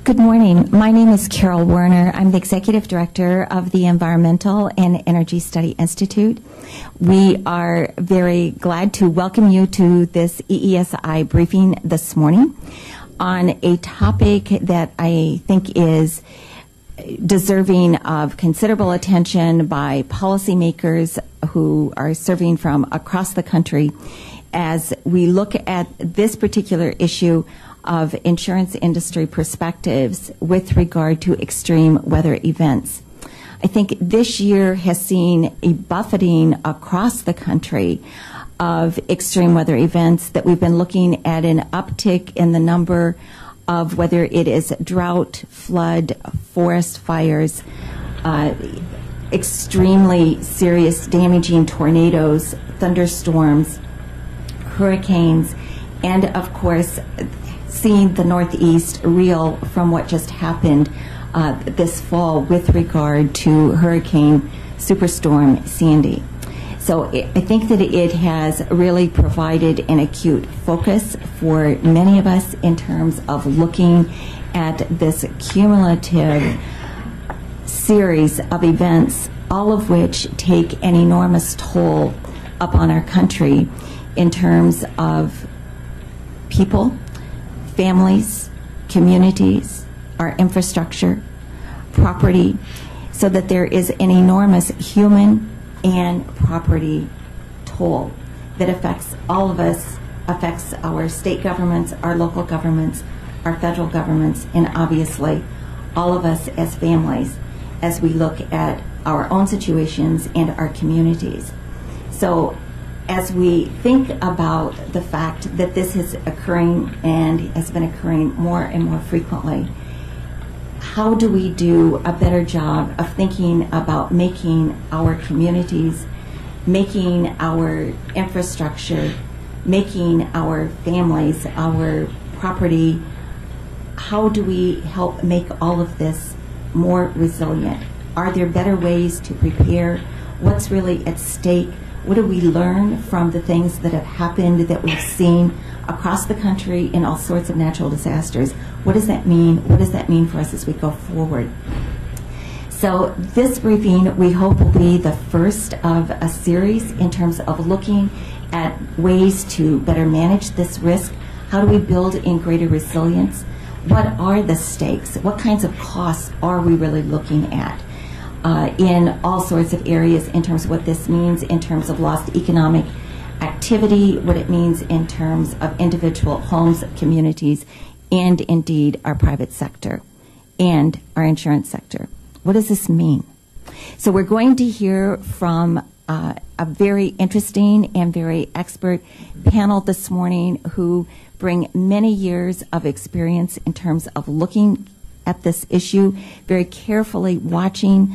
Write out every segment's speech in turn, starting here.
Good morning. My name is Carol Werner. I'm the Executive Director of the Environmental and Energy Study Institute. We are very glad to welcome you to this EESI briefing this morning on a topic that I think is deserving of considerable attention by policymakers who are serving from across the country as we look at this particular issue of insurance industry perspectives with regard to extreme weather events. I think this year has seen a buffeting across the country of extreme weather events that we've been looking at an uptick in the number of whether it is drought, flood, forest fires, extremely serious damaging tornadoes, thunderstorms, hurricanes, and of course seeing the Northeast reel from what just happened this fall with regard to Hurricane Superstorm Sandy. So I think that it has really provided an acute focus for many of us in terms of looking at this cumulative series of events, all of which take an enormous toll upon our country in terms of people, families, communities, our infrastructure, property, so that there is an enormous human and property toll that affects all of us, affects our state governments, our local governments, our federal governments, and obviously all of us as families as we look at our own situations and our communities. So as we think about the fact that this is occurring and has been occurring more and more frequently, how do we do a better job of thinking about making our communities, making our infrastructure, making our families, our property, how do we help make all of this more resilient? Are there better ways to prepare? What's really at stake? What do we learn from the things that have happened that we've seen across the country in all sorts of natural disasters? What does that mean? What does that mean for us as we go forward? So this briefing, we hope, will be the first of a series in terms of looking at ways to better manage this risk. How do we build in greater resilience? What are the stakes? What kinds of costs are we really looking at? In all sorts of areas in terms of what this means in terms of lost economic activity, what it means in terms of individual homes, communities, and indeed our private sector and our insurance sector. What does this mean? So we're going to hear from a very interesting and very expert panel this morning who bring many years of experience in terms of looking at this issue, very carefully watching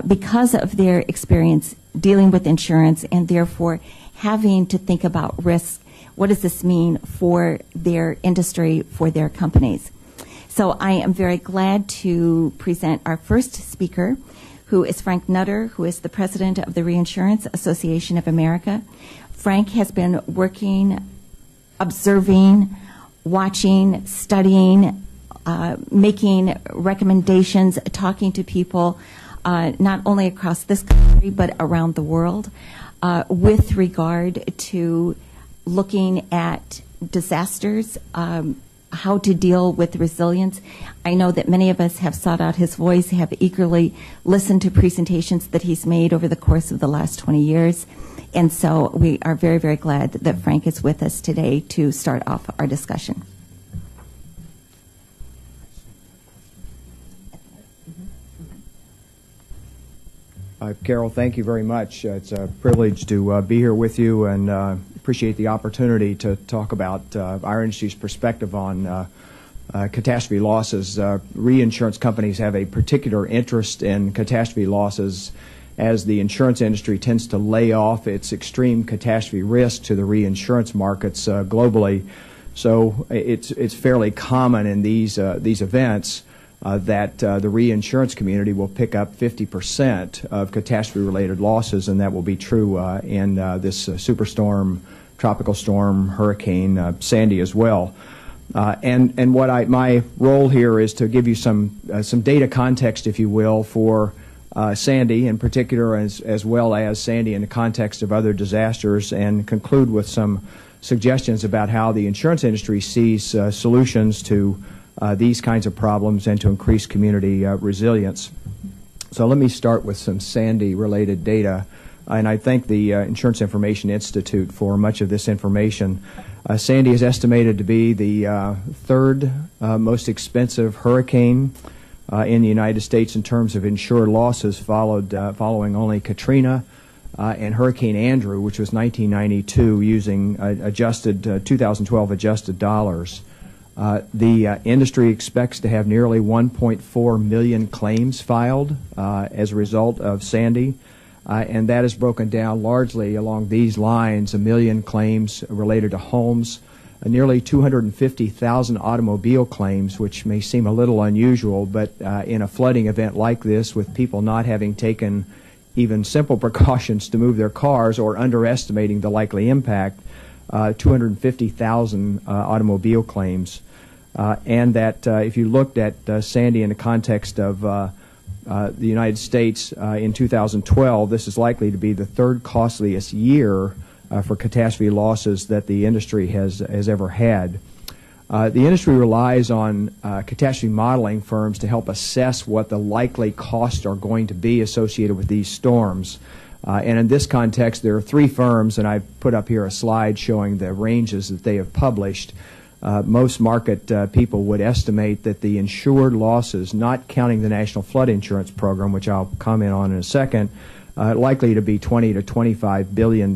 because of their experience dealing with insurance and therefore having to think about risk. What does this mean for their industry, for their companies? So I am very glad to present our first speaker, who is Frank Nutter, who is the president of the Reinsurance Association of America. Frank has been working, observing, watching, studying, making recommendations, talking to people not only across this country but around the world with regard to looking at disasters, how to deal with resilience. I know that many of us have sought out his voice, have eagerly listened to presentations that he's made over the course of the last 20 years. And so we are very, very glad that Frank is with us today to start off our discussion. Carol, thank you very much. It's a privilege to be here with you, and appreciate the opportunity to talk about our industry's perspective on catastrophe losses. Reinsurance companies have a particular interest in catastrophe losses as the insurance industry tends to lay off its extreme catastrophe risk to the reinsurance markets globally. So it's fairly common in these events that the reinsurance community will pick up 50% of catastrophe-related losses, and that will be true in this superstorm, tropical storm, Hurricane Sandy as well. And what my role here is to give you some data context, if you will, for Sandy in particular, as well as Sandy in the context of other disasters, and conclude with some suggestions about how the insurance industry sees solutions to these kinds of problems and to increase community resilience. So let me start with some Sandy-related data, and I thank the Insurance Information Institute for much of this information. Sandy is estimated to be the third most expensive hurricane in the United States in terms of insured losses, following only Katrina and Hurricane Andrew, which was 1992, using 2012 adjusted dollars. The industry expects to have nearly 1.4 million claims filed as a result of Sandy, and that is broken down largely along these lines: 1 million claims related to homes, nearly 250,000 automobile claims, which may seem a little unusual, but in a flooding event like this, with people not having taken even simple precautions to move their cars or underestimating the likely impact, 250,000 automobile claims. And that if you looked at Sandy in the context of the United States in 2012, this is likely to be the third costliest year for catastrophe losses that the industry has ever had. The industry relies on catastrophe modeling firms to help assess what the likely costs are going to be associated with these storms. And in this context, there are three firms, and I've put up here a slide showing the ranges that they have published. Most market people would estimate that the insured losses, not counting the National Flood Insurance Program, which I'll comment on in a second, likely to be $20 to $25 billion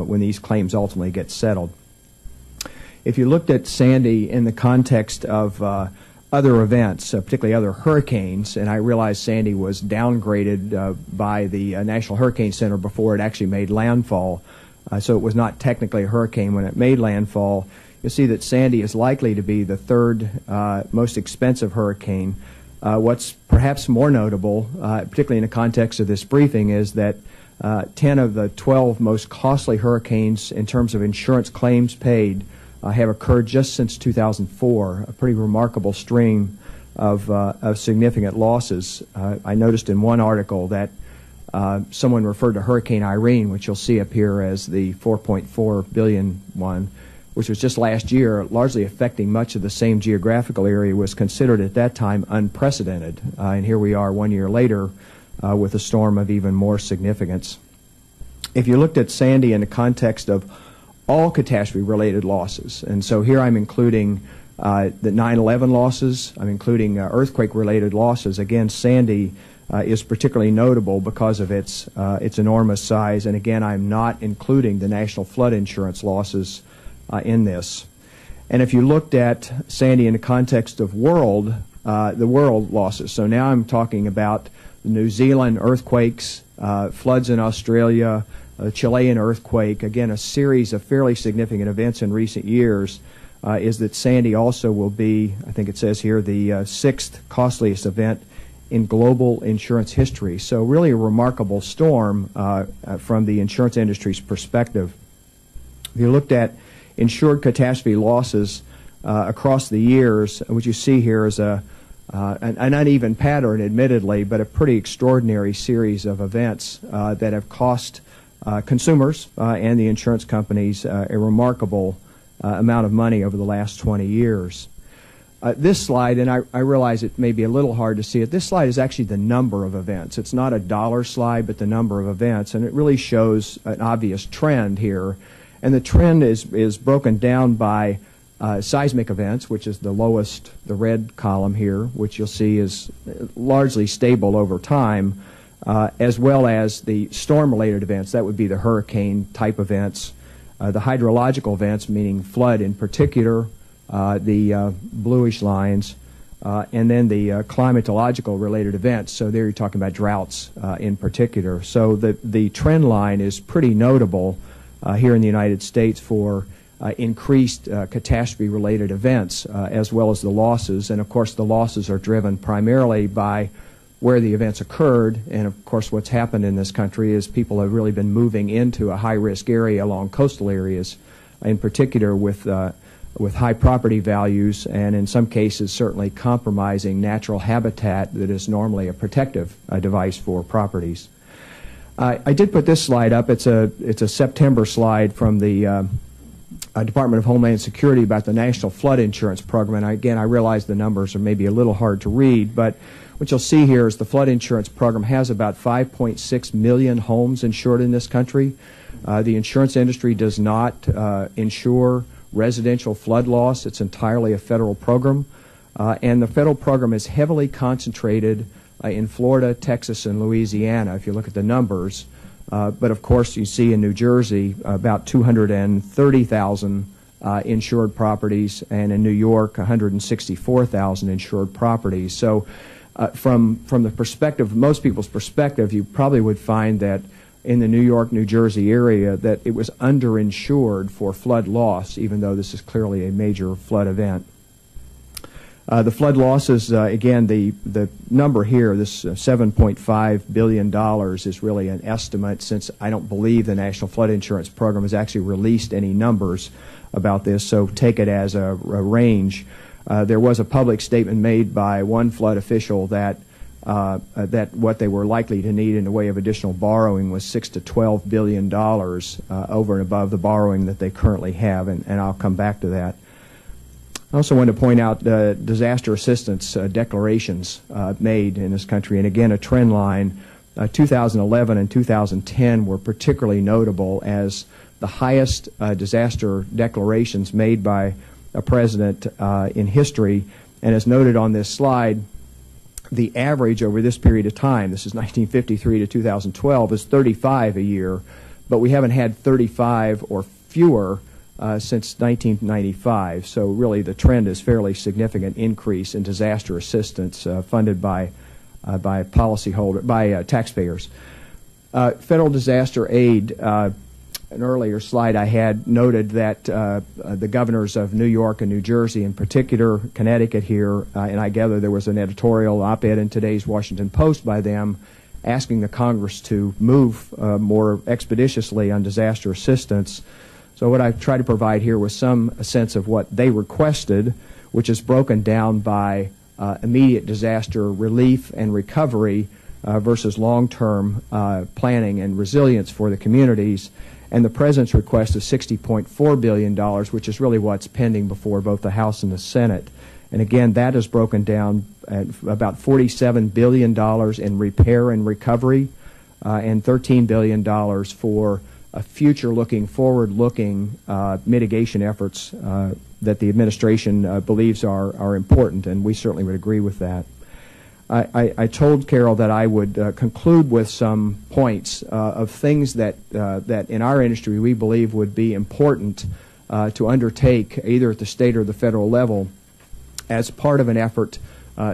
when these claims ultimately get settled. If you looked at Sandy in the context of other events, particularly other hurricanes, and I realize Sandy was downgraded by the National Hurricane Center before it actually made landfall, so it was not technically a hurricane when it made landfall. You'll see that Sandy is likely to be the third most expensive hurricane. What's perhaps more notable, particularly in the context of this briefing, is that 10 of the 12 most costly hurricanes in terms of insurance claims paid have occurred just since 2004, a pretty remarkable string of significant losses. I noticed in one article that someone referred to Hurricane Irene, which you'll see up here as the $4.4 billion one, which was just last year, largely affecting much of the same geographical area, was considered at that time unprecedented. And here we are 1 year later with a storm of even more significance. If you looked at Sandy in the context of all catastrophe-related losses, and so here I'm including the 9/11 losses, I'm including earthquake-related losses. Again, Sandy is particularly notable because of its enormous size, and again, I'm not including the National Flood Insurance losses in this. And if you looked at Sandy in the context of the world losses, so now I'm talking about the New Zealand earthquakes, floods in Australia, the Chilean earthquake, again a series of fairly significant events in recent years, is that Sandy also will be, I think it says here, the sixth costliest event in global insurance history. So really a remarkable storm from the insurance industry's perspective. If you looked at insured catastrophe losses across the years, what you see here is an uneven pattern, admittedly, but a pretty extraordinary series of events that have cost consumers and the insurance companies a remarkable amount of money over the last 20 years. This slide, and I realize it may be a little hard to see it, this slide is actually the number of events. It's not a dollar slide, but the number of events, and it really shows an obvious trend here. And the trend is broken down by seismic events, which is the lowest, the red column here, which you'll see is largely stable over time, as well as the storm-related events. That would be the hurricane-type events, the hydrological events, meaning flood in particular, the bluish lines, and then the climatological-related events. So there you're talking about droughts in particular. So the trend line is pretty notable here in the United States for increased catastrophe-related events, as well as the losses. And of course, the losses are driven primarily by where the events occurred. And of course, what's happened in this country is people have really been moving into a high-risk area along coastal areas, in particular with with high property values, and in some cases certainly compromising natural habitat that is normally a protective device for properties. I did put this slide up. It's a September slide from the Department of Homeland Security about the National Flood Insurance Program. And again, I realize the numbers are maybe a little hard to read, but what you'll see here is the flood insurance program has about 5.6 million homes insured in this country. The insurance industry does not insure residential flood loss. It's entirely a federal program. And the federal program is heavily concentrated in Florida, Texas, and Louisiana, if you look at the numbers. But of course, you see in New Jersey about 230,000 insured properties, and in New York, 164,000 insured properties. So from the perspective, most people's perspective, you probably would find that in the New York, New Jersey area that it was underinsured for flood loss, even though this is clearly a major flood event. The flood losses, again, the number here, this $7.5 billion is really an estimate, since I don't believe the National Flood Insurance Program has actually released any numbers about this, so take it as a range. There was a public statement made by one flood official that what they were likely to need in the way of additional borrowing was $6 to $12 billion over and above the borrowing that they currently have, and I'll come back to that. I also want to point out disaster assistance declarations made in this country, and again a trend line. 2011 and 2010 were particularly notable as the highest disaster declarations made by a president in history, and as noted on this slide, the average over this period of time, this is 1953 to 2012, is 35 a year, but we haven't had 35 or fewer since 1995. So really the trend is fairly significant increase in disaster assistance funded by taxpayers. Federal disaster aid, an earlier slide I had noted that the governors of New York and New Jersey, in particular Connecticut here, and I gather there was an editorial op-ed in today's Washington Post by them asking the Congress to move more expeditiously on disaster assistance. So what I've tried to provide here was some sense of what they requested, which is broken down by immediate disaster relief and recovery versus long-term planning and resilience for the communities. And the President's request is $60.4 billion, which is really what's pending before both the House and the Senate. And again, that is broken down at about $47 billion in repair and recovery and $13 billion for future-looking, forward-looking mitigation efforts that the administration believes are important, and we certainly would agree with that. I told Carol that I would conclude with some points of things that in our industry we believe would be important to undertake either at the state or the federal level as part of an effort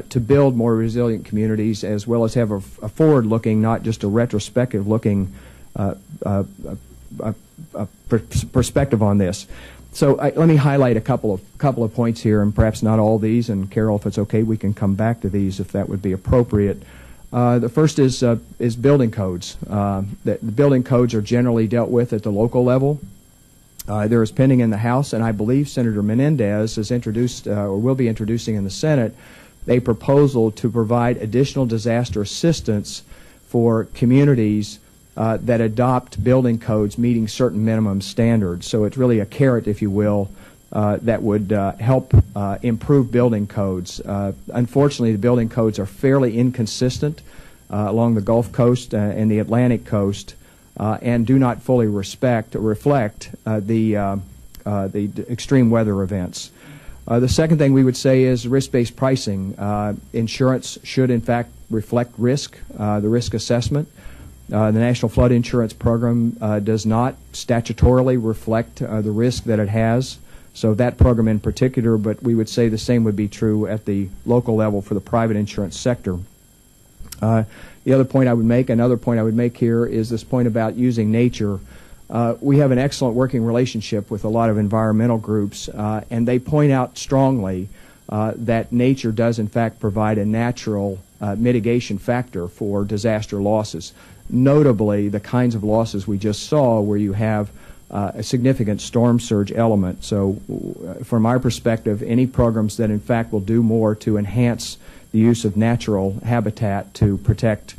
to build more resilient communities, as well as have a forward-looking, not just a retrospective-looking perspective on this. So let me highlight a couple of points here, and perhaps not all these. And Carol, if it's okay, we can come back to these if that would be appropriate. The first is building codes. The building codes are generally dealt with at the local level. There is pending in the House, and I believe Senator Menendez has introduced or will be introducing in the Senate a proposal to provide additional disaster assistance for communities that adopt building codes meeting certain minimum standards. So it's really a carrot, if you will, that would help improve building codes. Unfortunately, the building codes are fairly inconsistent along the Gulf Coast and the Atlantic Coast, and do not fully reflect the extreme weather events. The second thing we would say is risk-based pricing. Insurance should, in fact, reflect risk, the risk assessment. The National Flood Insurance Program does not statutorily reflect the risk that it has, so that program in particular, but we would say the same would be true at the local level for the private insurance sector. The other point I would make, another point I would make here, is this point about using nature. We have an excellent working relationship with a lot of environmental groups, and they point out strongly that nature does in fact provide a natural mitigation factor for disaster losses. Notably, the kinds of losses we just saw where you have a significant storm surge element. So from our perspective, any programs that in fact will do more to enhance the use of natural habitat to protect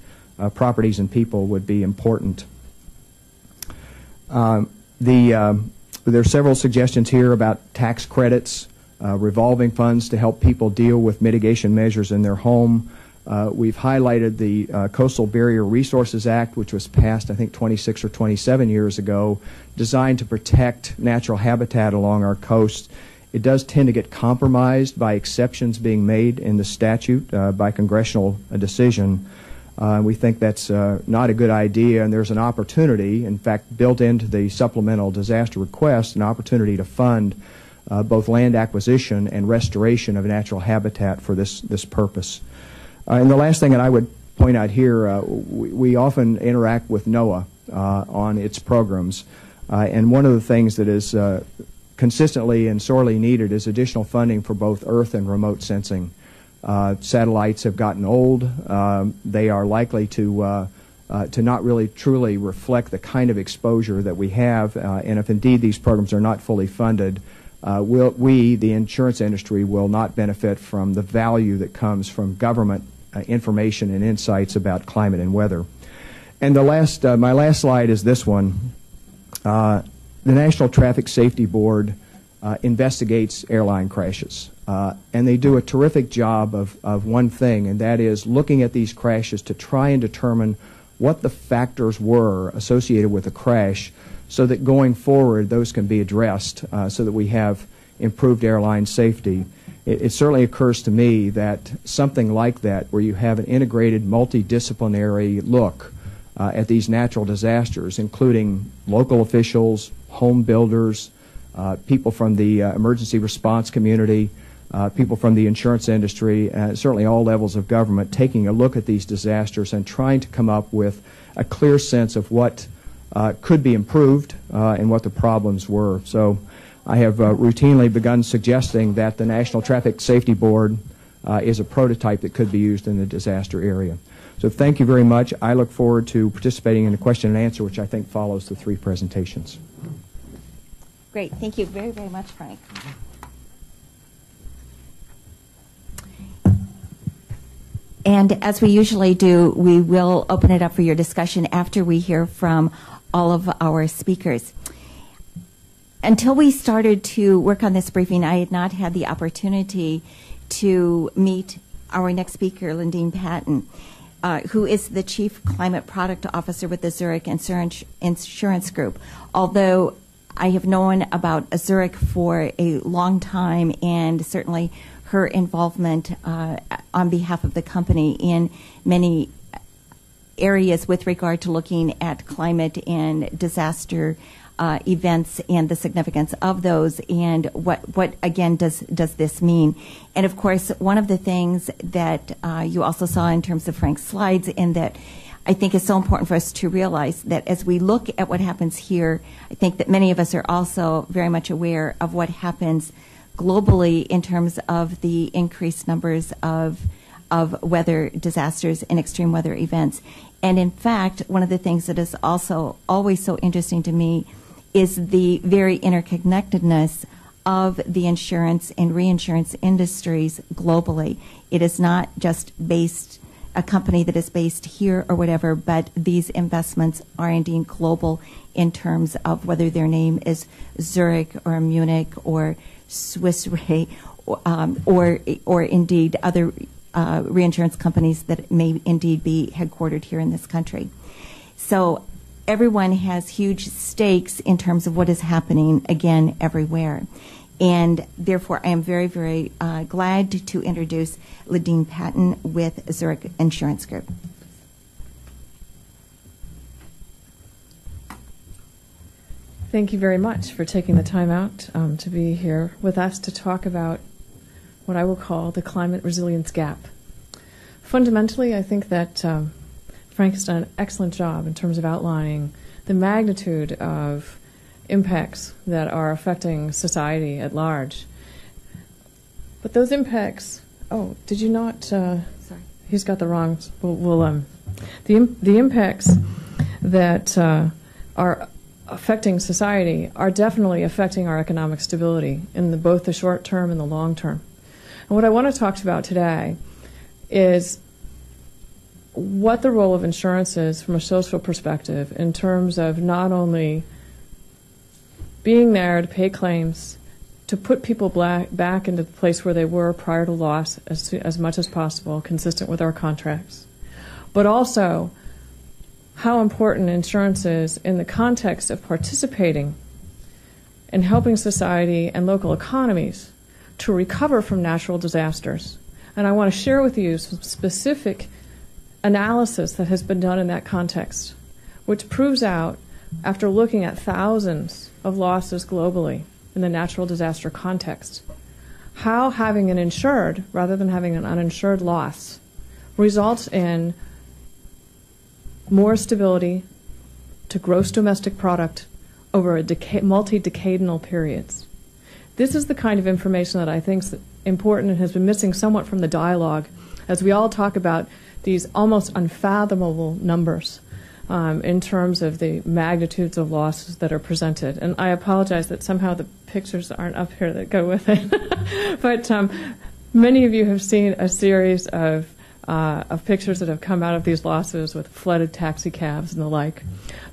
properties and people would be important. There are several suggestions here about tax credits, revolving funds to help people deal with mitigation measures in their home. We've highlighted the Coastal Barrier Resources Act, which was passed, I think, 26 or 27 years ago, designed to protect natural habitat along our coast. It does tend to get compromised by exceptions being made in the statute by congressional decision. We think that's not a good idea, and there's an opportunity, in fact, built into the supplemental disaster request, an opportunity to fund both land acquisition and restoration of natural habitat for this purpose. And the last thing that I would point out here, we often interact with NOAA on its programs, and one of the things that is consistently and sorely needed is additional funding for both Earth and remote sensing. Satellites have gotten old. They are likely to not really truly reflect the kind of exposure that we have, and if indeed these programs are not fully funded, we, the insurance industry, will not benefit from the value that comes from government information and insights about climate and weather. And the last, my last slide is this one. The National Traffic Safety Board investigates airline crashes. And they do a terrific job of one thing, and that is looking at these crashes to try and determine what the factors were associated with a crash so that going forward those can be addressed so that we have improved airline safety. It certainly occurs to me that something like that, where you have an integrated multidisciplinary look at these natural disasters, including local officials, home builders, people from the emergency response community, people from the insurance industry, certainly all levels of government, taking a look at these disasters and trying to come up with a clear sense of what could be improved and what the problems were. So I have routinely begun suggesting that the National Traffic Safety Board is a prototype that could be used in the disaster area. So thank you very much. I look forward to participating in the question and answer, which I think follows the three presentations. Great. Thank you very, very much, Frank. And as we usually do, we will open it up for your discussion after we hear from all of our speakers. Until we started to work on this briefing, I had not had the opportunity to meet our next speaker, Lindene Patton, who is the Chief Climate Product Officer with the Zurich Insurance Group. Although I have known about Zurich for a long time, and certainly her involvement on behalf of the company in many areas with regard to looking at climate and disaster events and the significance of those, and what again does this mean. And of course, one of the things that you also saw in terms of Frank's slides, and that I think is so important for us to realize, that as we look at what happens here, I think that many of us are also very much aware of what happens globally in terms of the increased numbers of weather disasters and extreme weather events. And in fact, one of the things that is also always so interesting to me is the very interconnectedness of the insurance and reinsurance industries globally. It is not just a company that is based here or whatever, but these investments are indeed global in terms of whether their name is Zurich or Munich or Swiss Re or indeed other reinsurance companies that may indeed be headquartered here in this country. So everyone has huge stakes in terms of what is happening, again, everywhere. And therefore, I am very, very glad to introduce Lindene Patton with Zurich Insurance Group. Thank you very much for taking the time out to be here with us to talk about what I will call the climate resilience gap. Fundamentally, I think that Frank has done an excellent job in terms of outlining the magnitude of impacts that are affecting society at large. But those impacts, oh, did you not, sorry, he's got the wrong, the impacts that are affecting society are definitely affecting our economic stability in both the short term and the long term. And what I want to talk about today is what the role of insurance is from a social perspective in terms of not only being there to pay claims, to put people back into the place where they were prior to loss as much as possible, consistent with our contracts, but also how important insurance is in the context of participating in helping society and local economies to recover from natural disasters. And I want to share with you some specific analysis that has been done in that context, which proves out, after looking at thousands of losses globally in the natural disaster context, how having an insured rather than having an uninsured loss results in more stability to gross domestic product over multi-decadal periods. This is the kind of information that I think is important and has been missing somewhat from the dialogue as we all talk about these almost unfathomable numbers in terms of the magnitudes of losses that are presented. And I apologize that somehow the pictures aren't up here that go with it. But many of you have seen a series of pictures that have come out of these losses with flooded taxi cabs and the like.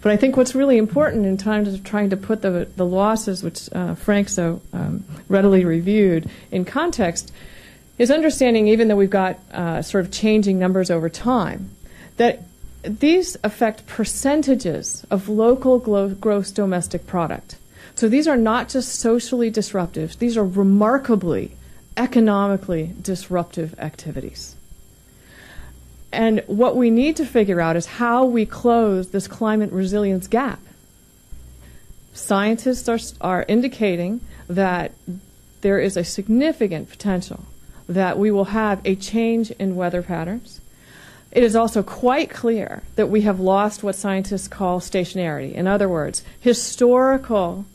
But I think what's really important in terms of trying to put the losses, which Frank so readily reviewed, in context, is understanding, even though we've got sort of changing numbers over time, that these affect percentages of local gross domestic product. So these are not just socially disruptive, these are remarkably economically disruptive activities. And what we need to figure out is how we close this climate resilience gap. Scientists are indicating that there is a significant potential that we will have a change in weather patterns. It is also quite clear that we have lost what scientists call stationarity. In other words, historical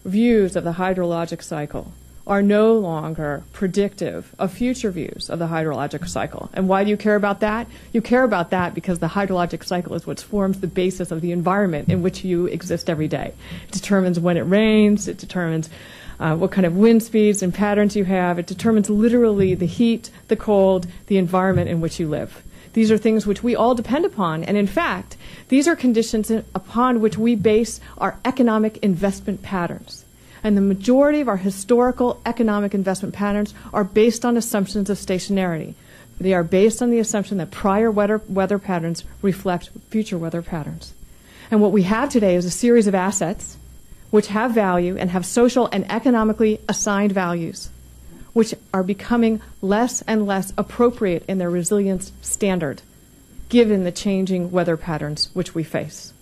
views of the hydrologic cycle are no longer predictive of future views of the hydrologic cycle. And why do you care about that? You care about that because the hydrologic cycle is what forms the basis of the environment in which you exist every day. It determines when it rains, it determines what kind of wind speeds and patterns you have. It determines literally the heat, the cold, the environment in which you live. These are things which we all depend upon, and in fact, these are conditions upon which we base our economic investment patterns. And the majority of our historical economic investment patterns are based on assumptions of stationarity. They are based on the assumption that prior weather patterns reflect future weather patterns. And what we have today is a series of assets which have value and have social and economically assigned values, which are becoming less and less appropriate in their resilience standard, given the changing weather patterns which we face.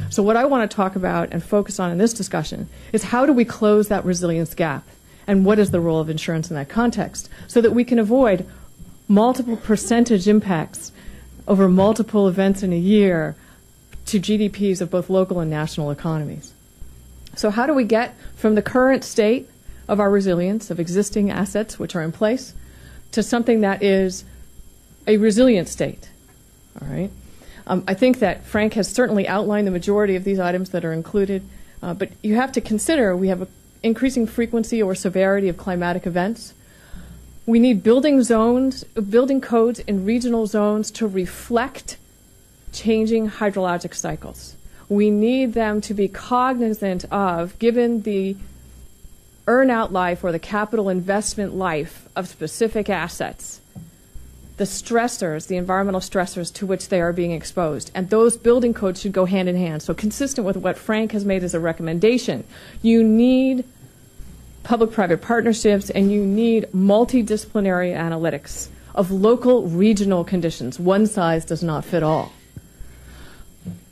So what I want to talk about and focus on in this discussion is how do we close that resilience gap, and what is the role of insurance in that context, so that we can avoid multiple percentage impacts over multiple events in a year to GDPs of both local and national economies. So how do we get from the current state of our resilience, of existing assets which are in place, to something that is a resilient state? All right. I think that Frank has certainly outlined the majority of these items that are included, but you have to consider we have an increasing frequency or severity of climatic events. We need building codes in regional zones to reflect changing hydrologic cycles. We need them to be cognizant of, given the earn-out life or the capital investment life of specific assets, the stressors, the environmental stressors to which they are being exposed. And those building codes should go hand in hand. So consistent with what Frank has made as a recommendation, you need public-private partnerships and you need multidisciplinary analytics of local regional conditions. One size does not fit all.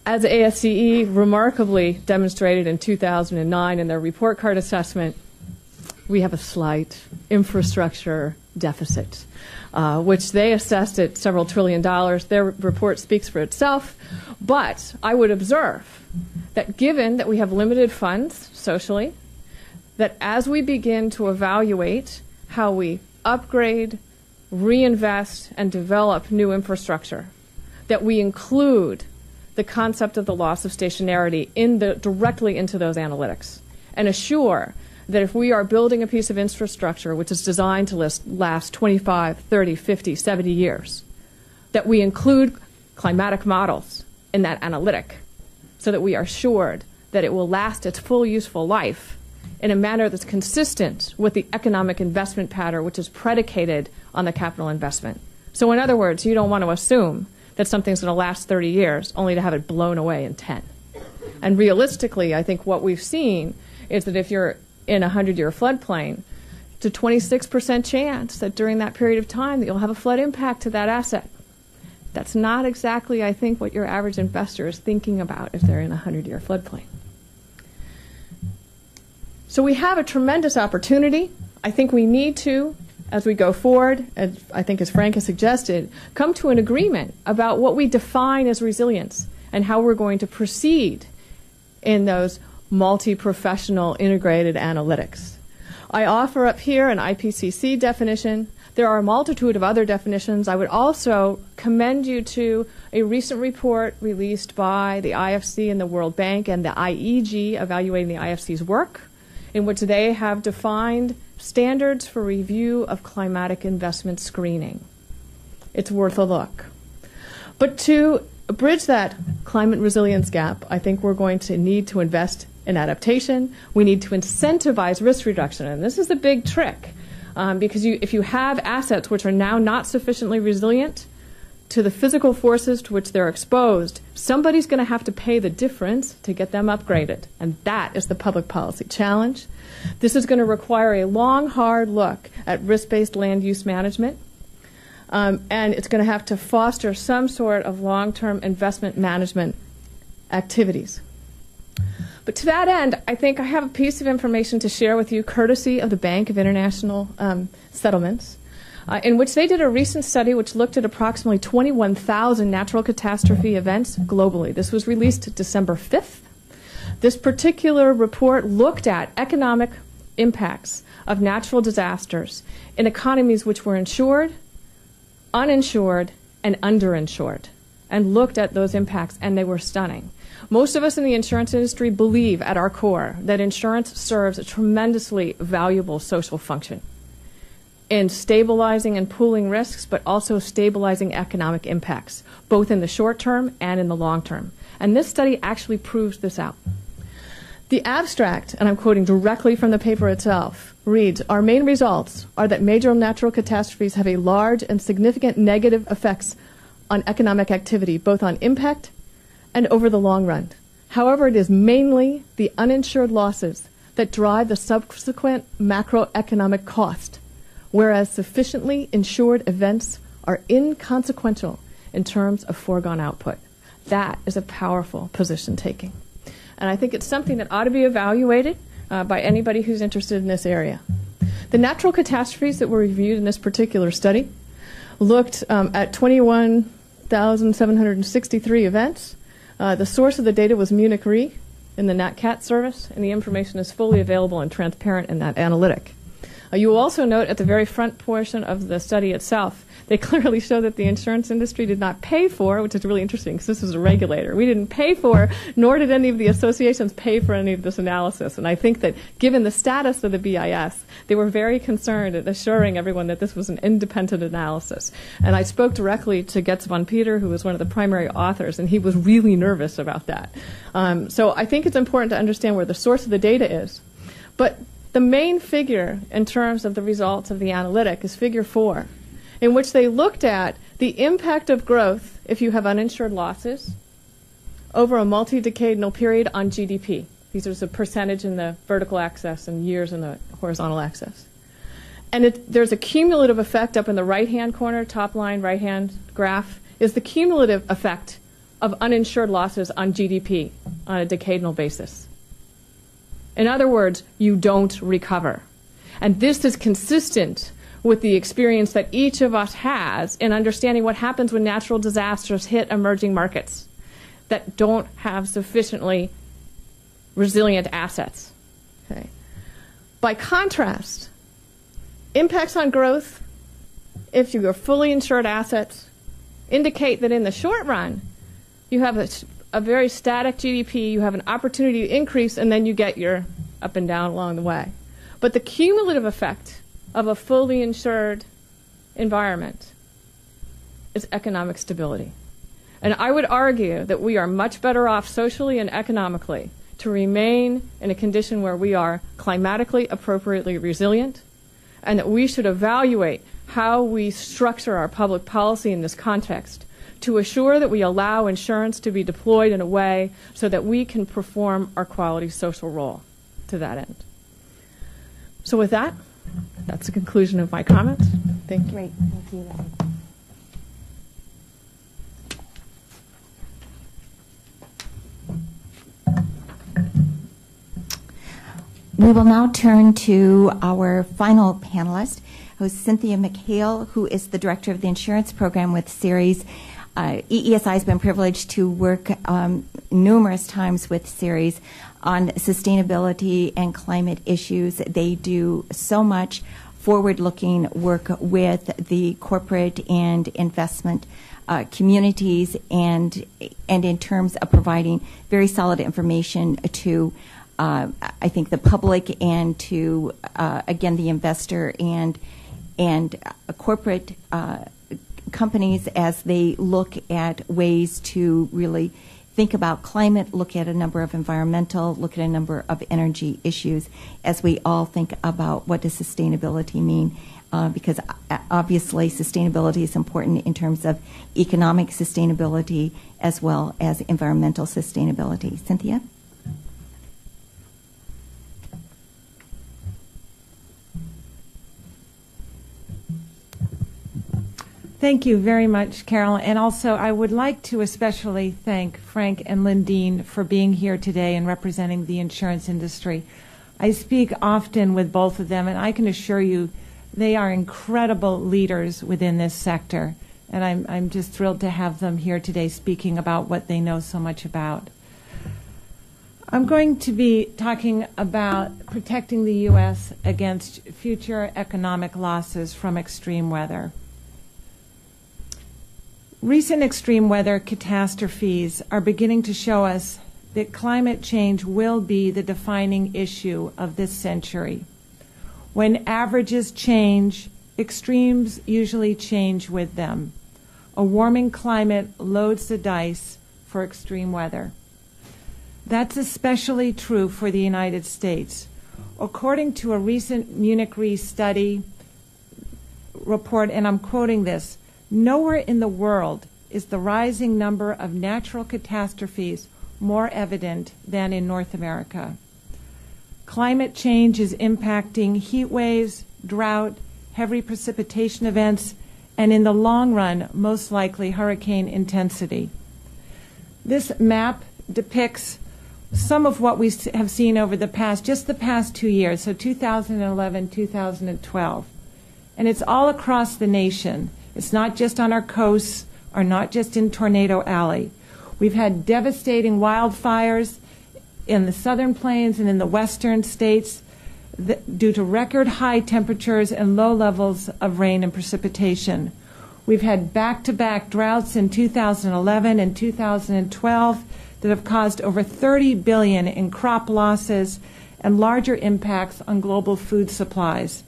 As ASCE remarkably demonstrated in 2009 in their report card assessment, we have a slight infrastructure deficit, which they assessed at several $1 trillion. Their report speaks for itself. But I would observe that given that we have limited funds socially, that as we begin to evaluate how we upgrade, reinvest, and develop new infrastructure, that we include the concept of the loss of stationarity directly into those analytics and assure that if we are building a piece of infrastructure which is designed to last 25, 30, 50, 70 years, that we include climatic models in that analytic so that we are assured that it will last its full useful life in a manner that's consistent with the economic investment pattern which is predicated on the capital investment. So in other words, you don't want to assume that something's going to last 30 years only to have it blown away in 10. And realistically, I think what we've seen is that if you're in a 100-year floodplain, it's a 26% chance that during that period of time that you'll have a flood impact to that asset. That's not exactly, I think, what your average investor is thinking about if they're in a 100-year floodplain. So we have a tremendous opportunity. I think we need to, as we go forward, and I think as Frank has suggested, come to an agreement about what we define as resilience and how we're going to proceed in those multi-professional integrated analytics. I offer up here an IPCC definition. There are a multitude of other definitions. I would also commend you to a recent report released by the IFC and the World Bank and the IEG evaluating the IFC's work, in which they have defined standards for review of climatic investment screening. It's worth a look. But to bridge that climate resilience gap, I think we're going to need to invest in adaptation. We need to incentivize risk reduction. And this is a big trick because if you have assets which are now not sufficiently resilient to the physical forces to which they're exposed, somebody's going to have to pay the difference to get them upgraded. And that is the public policy challenge. This is going to require a long, hard look at risk-based land use management. And it's going to have to foster some sort of long-term investment management activities. But to that end, I think I have a piece of information to share with you, courtesy of the Bank of International Settlements, in which they did a recent study which looked at approximately 21,000 natural catastrophe events globally. This was released December 5th. This particular report looked at economic impacts of natural disasters in economies which were insured, uninsured, and underinsured, and looked at those impacts, and they were stunning. Most of us in the insurance industry believe at our core that insurance serves a tremendously valuable social function in stabilizing and pooling risks, but also stabilizing economic impacts, both in the short term and in the long term. And this study actually proves this out. The abstract, and I'm quoting directly from the paper itself, reads, "Our main results are that major natural catastrophes have a large and significant negative effects on economic activity, both on impact and over the long run. However, it is mainly the uninsured losses that drive the subsequent macroeconomic cost, whereas sufficiently insured events are inconsequential in terms of foregone output." That is a powerful position taking. And I think it's something that ought to be evaluated by anybody who's interested in this area. The natural catastrophes that were reviewed in this particular study looked at 21,763 events. The source of the data was Munich Re in the NatCat service, and the information is fully available and transparent in that analytic. You will also note at the very front portion of the study itself, they clearly show that the insurance industry did not pay for, which is really interesting because this is a regulator. We didn't pay for, nor did any of the associations pay for any of this analysis. And I think that given the status of the BIS, they were very concerned at assuring everyone that this was an independent analysis. And I spoke directly to Getz von Peter, who was one of the primary authors, and he was really nervous about that. So I think it's important to understand where the source of the data is. But the main figure in terms of the results of the analytic is figure 4, in which they looked at the impact of growth if you have uninsured losses over a multi-decadal period on GDP. These are the percentage in the vertical axis and years in the horizontal axis. And there's a cumulative effect up in the right-hand corner, top line, right-hand graph, is the cumulative effect of uninsured losses on GDP on a decadal basis. In other words, you don't recover. And this is consistent with the experience that each of us has in understanding what happens when natural disasters hit emerging markets that don't have sufficiently resilient assets. Okay. By contrast, impacts on growth, if you are fully insured assets, indicate that in the short run, you have a very static GDP, you have an opportunity to increase, and then you get your up and down along the way. But the cumulative effect of a fully insured environment is economic stability. And I would argue that we are much better off socially and economically to remain in a condition where we are climatically appropriately resilient, and that we should evaluate how we structure our public policy in this context to assure that we allow insurance to be deployed in a way so that we can perform our quality social role to that end. So with that, that's the conclusion of my comments. Thank you. Great. Thank you. We will now turn to our final panelist, who's Cynthia McHale, who is the director of the insurance program with Ceres. EESI has been privileged to work numerous times with Ceres on sustainability and climate issues. They do so much forward-looking work with the corporate and investment communities, and in terms of providing very solid information to I think the public and to again the investor and corporate companies as they look at ways to really think about climate, look at a number of environmental, look at a number of energy issues as we all think about what does sustainability mean, because obviously sustainability is important in terms of economic sustainability as well as environmental sustainability. Cynthia? Thank you very much, Carol. And also, I would like to especially thank Frank and Lindene for being here today and representing the insurance industry. I speak often with both of them, and I can assure you they are incredible leaders within this sector. And I'm just thrilled to have them here today speaking about what they know so much about. I'm going to be talking about protecting the U.S. against future economic losses from extreme weather. Recent extreme weather catastrophes are beginning to show us that climate change will be the defining issue of this century. When averages change, extremes usually change with them. A warming climate loads the dice for extreme weather. That's especially true for the United States. According to a recent Munich Re study report, and I'm quoting this, nowhere in the world is the rising number of natural catastrophes more evident than in North America. Climate change is impacting heat waves, drought, heavy precipitation events, and in the long run, most likely hurricane intensity. This map depicts some of what we have seen over the past 2 years, so 2011, 2012. And it's all across the nation. It's not just on our coasts or not just in Tornado Alley. We've had devastating wildfires in the southern plains and in the western states due to record high temperatures and low levels of rain and precipitation. We've had back-to-back droughts in 2011 and 2012 that have caused over $30 billion in crop losses and larger impacts on global food supplies.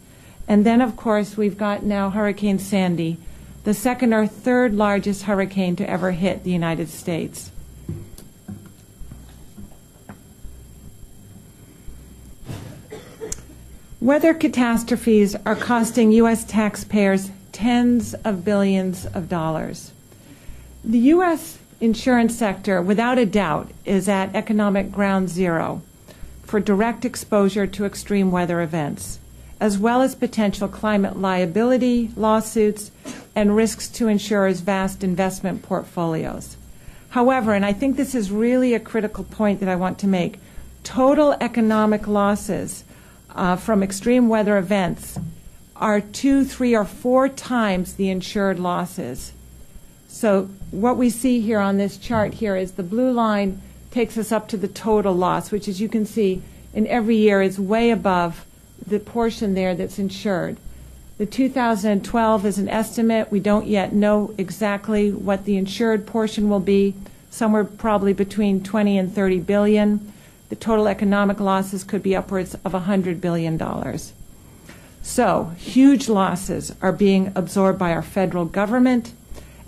And then, of course, we've got now Hurricane Sandy, the second or third largest hurricane to ever hit the United States. Weather catastrophes are costing U.S. taxpayers tens of billions of dollars. The U.S. insurance sector, without a doubt, is at economic ground zero for direct exposure to extreme weather events, as well as potential climate liability lawsuits and risks to insurers' vast investment portfolios. However, and I think this is really a critical point that I want to make, total economic losses from extreme weather events are 2, 3, or 4 times the insured losses. So what we see here on this chart here is the blue line takes us up to the total loss, which, as you can see, in every year is way above the portion there that's insured. The 2012 is an estimate. We don't yet know exactly what the insured portion will be, somewhere probably between 20 and 30 billion. The total economic losses could be upwards of $100 billion. So, huge losses are being absorbed by our federal government,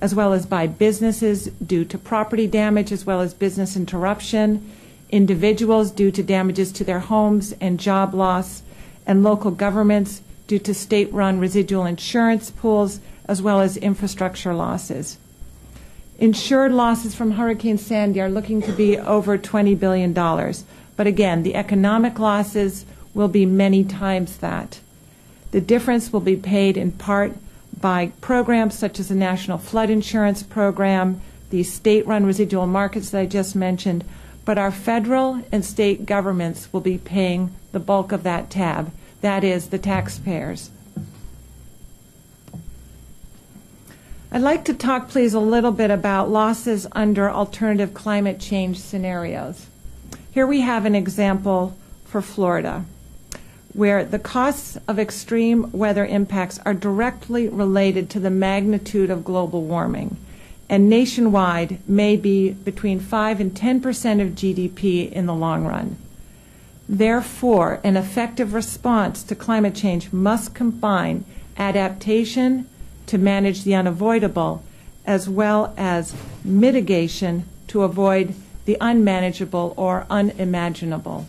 as well as by businesses due to property damage, as well as business interruption, individuals due to damages to their homes and job loss, and local governments due to state-run residual insurance pools, as well as infrastructure losses. Insured losses from Hurricane Sandy are looking to be over $20 billion. But again, the economic losses will be many times that. The difference will be paid in part by programs such as the National Flood Insurance Program, the state-run residual markets that I just mentioned, but our federal and state governments will be paying the bulk of that tab. That is, the taxpayers. I'd like to talk, please, a little bit about losses under alternative climate change scenarios. Here we have an example for Florida, where the costs of extreme weather impacts are directly related to the magnitude of global warming, and nationwide may be between 5 and 10% of GDP in the long run. Therefore, an effective response to climate change must combine adaptation to manage the unavoidable, as well as mitigation to avoid the unmanageable or unimaginable.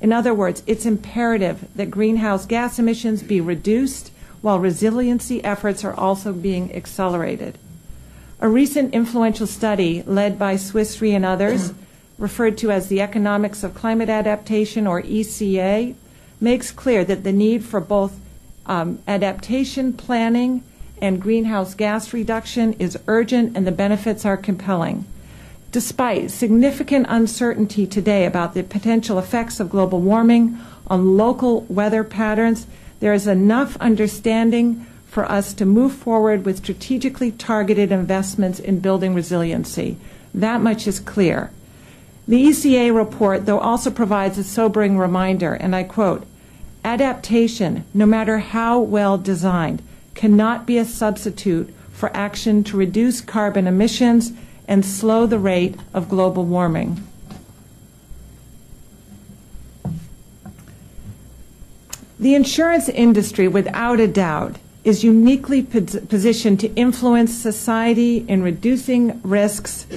In other words, it's imperative that greenhouse gas emissions be reduced while resiliency efforts are also being accelerated. A recent influential study led by Swiss Re and others, referred to as the Economics of Climate Adaptation, or ECA, makes clear that the need for both adaptation planning and greenhouse gas reduction is urgent and the benefits are compelling. Despite significant uncertainty today about the potential effects of global warming on local weather patterns, there is enough understanding for us to move forward with strategically targeted investments in building resiliency. That much is clear. The ECA report, though, also provides a sobering reminder, and I quote, "Adaptation, no matter how well designed, cannot be a substitute for action to reduce carbon emissions and slow the rate of global warming." The insurance industry, without a doubt, is uniquely positioned to influence society in reducing risks.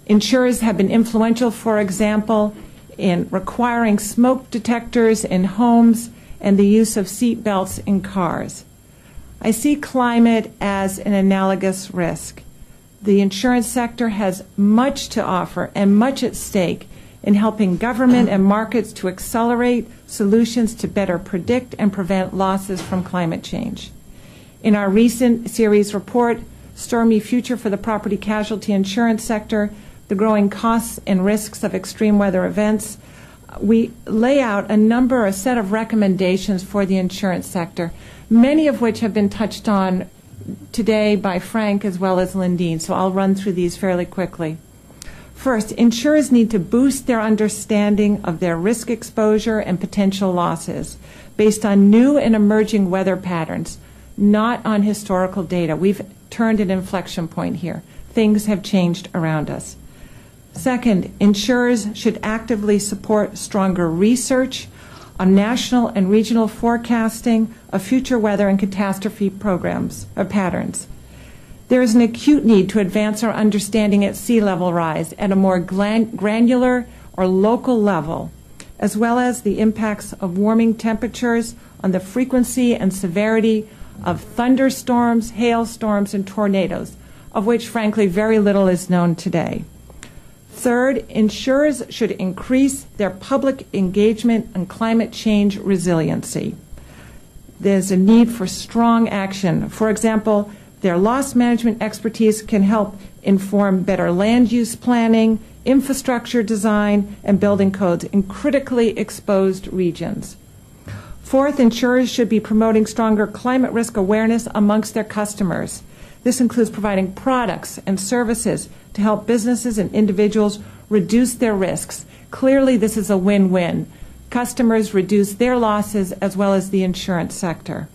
Insurers have been influential, for example, in requiring smoke detectors in homes and the use of seat belts in cars. I see climate as an analogous risk. The insurance sector has much to offer and much at stake in helping government and markets to accelerate solutions to better predict and prevent losses from climate change. In our recent series report, Stormy Future for the Property Casualty Insurance Sector, the growing costs and risks of extreme weather events, we lay out a set of recommendations for the insurance sector, many of which have been touched on today by Frank as well as Lindene, so I'll run through these fairly quickly. First, insurers need to boost their understanding of their risk exposure and potential losses based on new and emerging weather patterns, not on historical data. We've turned an inflection point here. Things have changed around us. Second, insurers should actively support stronger research on national and regional forecasting of future weather and catastrophe programs or patterns. There is an acute need to advance our understanding at sea level rise at a more granular or local level, as well as the impacts of warming temperatures on the frequency and severity of thunderstorms, hailstorms, and tornadoes, of which, frankly, very little is known today. Third, insurers should increase their public engagement on climate change resiliency. There's a need for strong action. For example, their loss management expertise can help inform better land use planning, infrastructure design, and building codes in critically exposed regions. Fourth, insurers should be promoting stronger climate risk awareness amongst their customers. This includes providing products and services to help businesses and individuals reduce their risks. Clearly, this is a win-win. Customers reduce their losses as well as the insurance sector.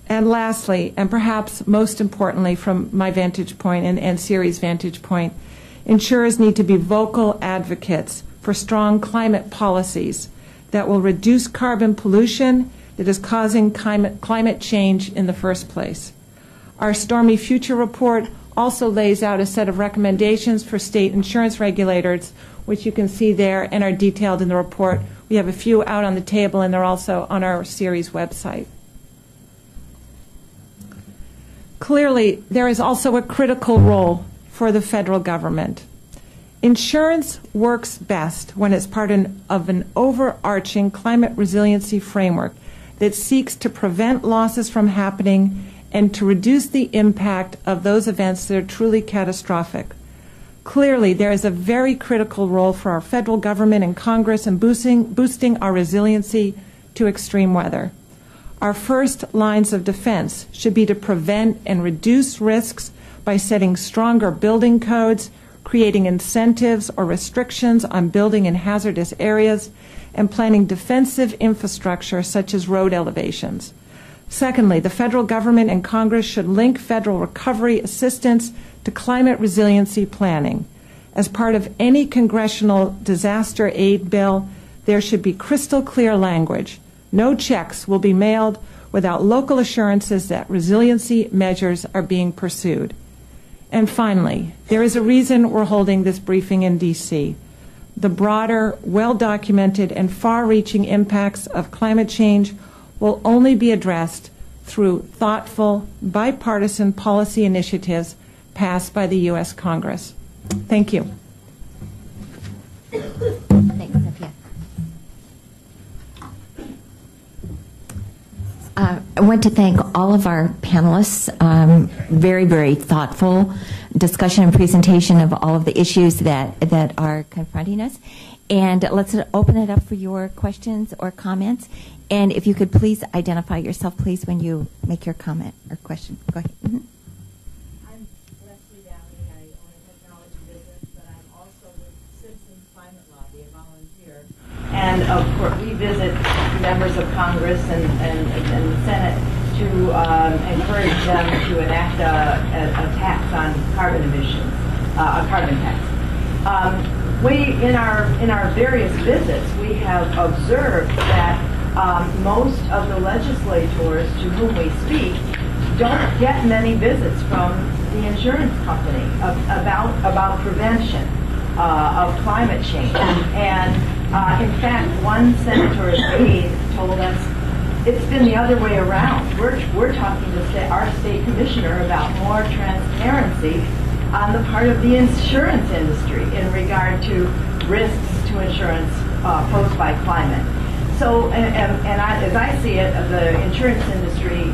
And lastly, and perhaps most importantly from my vantage point and Siri's vantage point, Insurers need to be vocal advocates for strong climate policies that will reduce carbon pollution that is causing climate change in the first place. Our Stormy Future report also lays out a set of recommendations for state insurance regulators, which you can see there and are detailed in the report. We have a few out on the table, and they're also on our series website. Clearly, there is also a critical role for the federal government. Insurance works best when it's part of an overarching climate resiliency framework that seeks to prevent losses from happening and to reduce the impact of those events that are truly catastrophic. Clearly, there is a very critical role for our federal government and Congress in boosting our resiliency to extreme weather. Our first lines of defense should be to prevent and reduce risks by setting stronger building codes, creating incentives or restrictions on building in hazardous areas, and planning defensive infrastructure such as road elevations. Secondly, the federal government and Congress should link federal recovery assistance to climate resiliency planning. As part of any congressional disaster aid bill, there should be crystal clear language. No checks will be mailed without local assurances that resiliency measures are being pursued. And finally, there is a reason we're holding this briefing in D.C. The broader, well-documented, and far-reaching impacts of climate change will only be addressed through thoughtful, bipartisan policy initiatives passed by the U.S. Congress. Thank you. Thanks, Sophia. I want to thank all of our panelists. Very, very thoughtful discussion and presentation of all of the issues that are confronting us. And let's open it up for your questions or comments. And if you could please identify yourself, please, when you make your comment or question. Go ahead. Mm-hmm. I'm Leslie Downey. I own a technology business, but I'm also with Citizens Climate Lobby, a volunteer. And of course, we visit members of Congress and the Senate to encourage them to enact a tax on carbon emissions, a carbon tax. In our various visits, we have observed that most of the legislators to whom we speak don't get many visits from the insurance company about prevention of climate change. And in fact, one senator's aide told us it's been the other way around. We're talking to our state commissioner about more transparency on the part of the insurance industry in regard to risks to insurance posed by climate. So, as I see it, the insurance industry,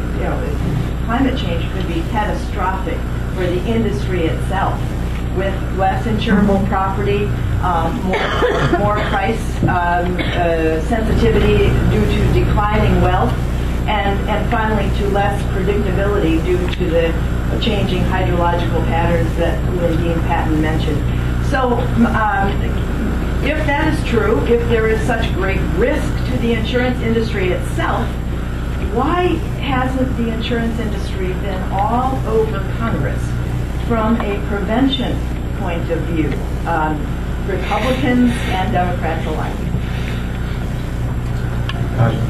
climate change could be catastrophic for the industry itself, with less insurable property, more price sensitivity due to declining wealth, and finally to less predictability due to the changing hydrological patterns that Lindene and Patton mentioned. So if that is true, if there is such great risk to the insurance industry itself, why hasn't the insurance industry been all over Congress from a prevention point of view, Republicans and Democrats alike?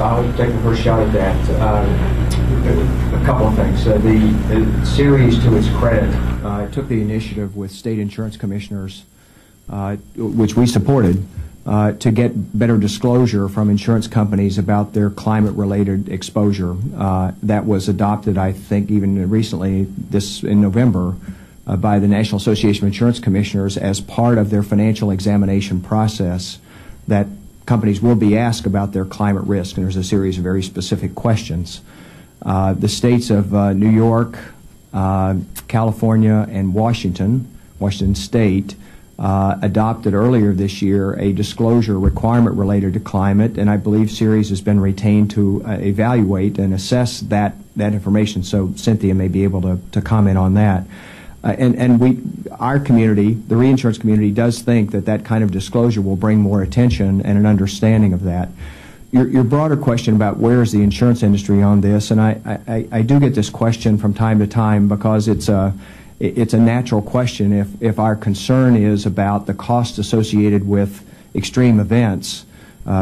I'll take the first shot at that. A couple of things. The series, to its credit, took the initiative with state insurance commissioners, which we supported, to get better disclosure from insurance companies about their climate-related exposure. That was adopted, I think, even recently, in November, by the National Association of Insurance Commissioners as part of their financial examination process, that companies will be asked about their climate risk, and there's a series of very specific questions. The states of New York, California, and Washington State, adopted earlier this year a disclosure requirement related to climate, and I believe Ceres has been retained to evaluate and assess that information. So Cynthia may be able to comment on that. Our community, the reinsurance community, does think that kind of disclosure will bring more attention and an understanding of that. Your broader question about where is the insurance industry on this, and I do get this question from time to time because it's it's a natural question if our concern is about the cost associated with extreme events,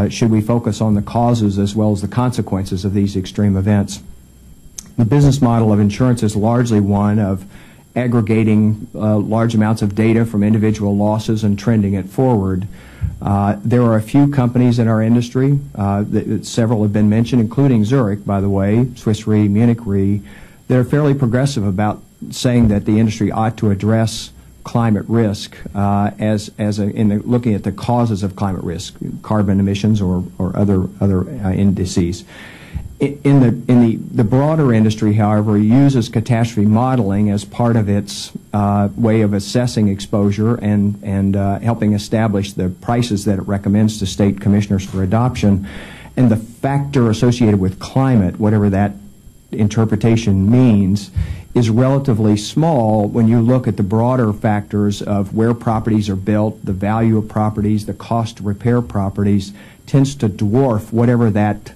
should we focus on the causes as well as the consequences of these extreme events? The business model of insurance is largely one of aggregating large amounts of data from individual losses and trending it forward. There are a few companies in our industry, several have been mentioned, including Zurich, by the way, Swiss Re, Munich Re, that are fairly progressive about saying that the industry ought to address climate risk looking at the causes of climate risk, carbon emissions or other indices. In the broader industry, however, uses catastrophe modeling as part of its way of assessing exposure and helping establish the prices that it recommends to state commissioners for adoption. And the factor associated with climate, whatever that interpretation means, is relatively small when you look at the broader factors of where properties are built, the value of properties, the cost to repair properties, tends to dwarf whatever that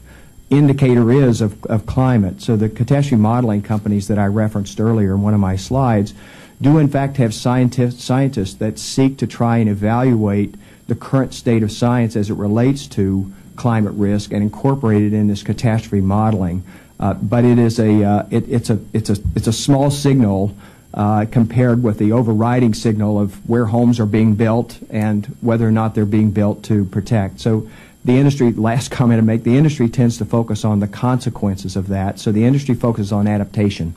indicator is of climate. So the catastrophe modeling companies that I referenced earlier in one of my slides do in fact have scientists that seek to try and evaluate the current state of science as it relates to climate risk and incorporate it in this catastrophe modeling. But it is it's a small signal compared with the overriding signal of where homes are being built and whether or not they're being built to protect. So the industry, last comment to make, the industry tends to focus on the consequences of that. So the industry focuses on adaptation,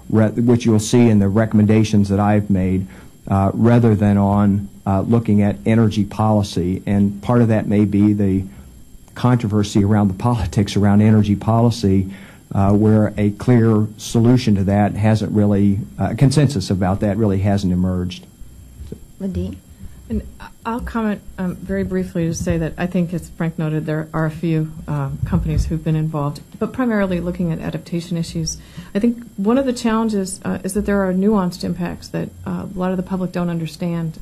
which you'll see in the recommendations that I've made, rather than on looking at energy policy. And part of that may be the controversy around the politics around energy policy, where a clear solution to that hasn't really, consensus about that really hasn't emerged. Lindene? And I'll comment very briefly to say that I think, as Frank noted, there are a few companies who've been involved, but primarily looking at adaptation issues. I think one of the challenges is that there are nuanced impacts that a lot of the public don't understand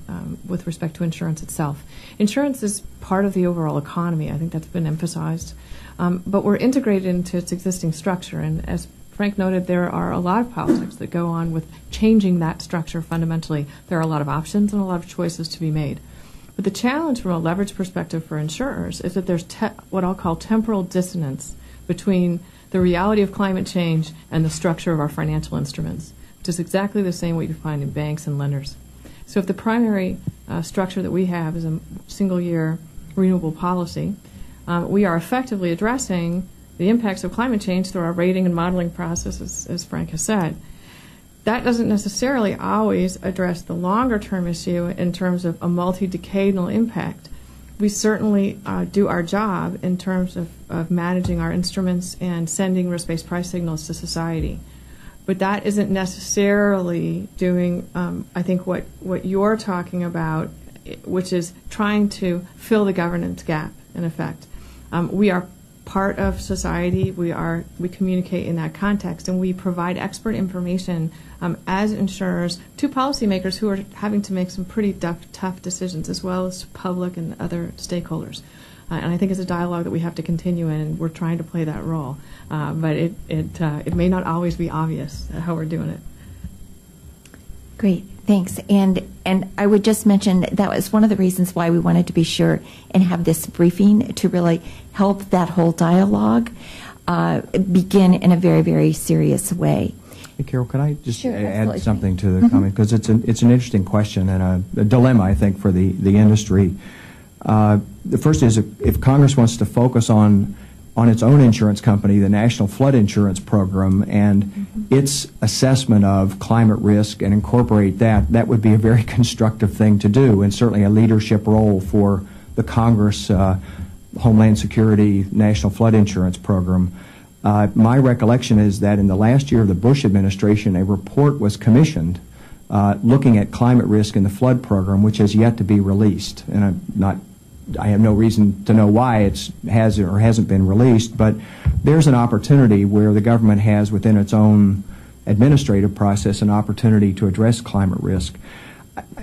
with respect to insurance itself. Insurance is part of the overall economy. I think that's been emphasized. But we're integrated into its existing structure, and as Frank noted, there are a lot of politics that go on with changing that structure fundamentally. There are a lot of options and a lot of choices to be made. But the challenge from a leverage perspective for insurers is that there's what I'll call temporal dissonance between the reality of climate change and the structure of our financial instruments, which is exactly the same what you find in banks and lenders. So if the primary structure that we have is a single-year renewable policy, we are effectively addressing the impacts of climate change through our rating and modeling process, as Frank has said. That doesn't necessarily always address the longer-term issue in terms of a multi-decadal impact. We certainly do our job in terms of managing our instruments and sending risk-based price signals to society. But that isn't necessarily doing, I think, what you're talking about, which is trying to fill the governance gap, in effect. We are part of society. We communicate in that context, and we provide expert information as insurers to policymakers who are having to make some pretty tough decisions, as well as to public and other stakeholders. And I think it's a dialogue that we have to continue in, and we're trying to play that role. But it may not always be obvious how we're doing it. Great, thanks. And I would just mention that was one of the reasons why we wanted to be sure and have this briefing to really help that whole dialogue begin in a very, very serious way. Hey, Carol, can I just Sure, add absolutely. something to the comment? Because it's an interesting question and a dilemma, I think, for the industry. The first is if Congress wants to focus on its own insurance company, the National Flood Insurance Program, and its assessment of climate risk and incorporate that would be a very constructive thing to do, and certainly a leadership role for the Congress Homeland Security National Flood Insurance Program. My recollection is that in the last year of the Bush administration, a report was commissioned looking at climate risk in the flood program, which has yet to be released. And I have no reason to know why it has or hasn't been released, but there's an opportunity where the government has within its own administrative process an opportunity to address climate risk.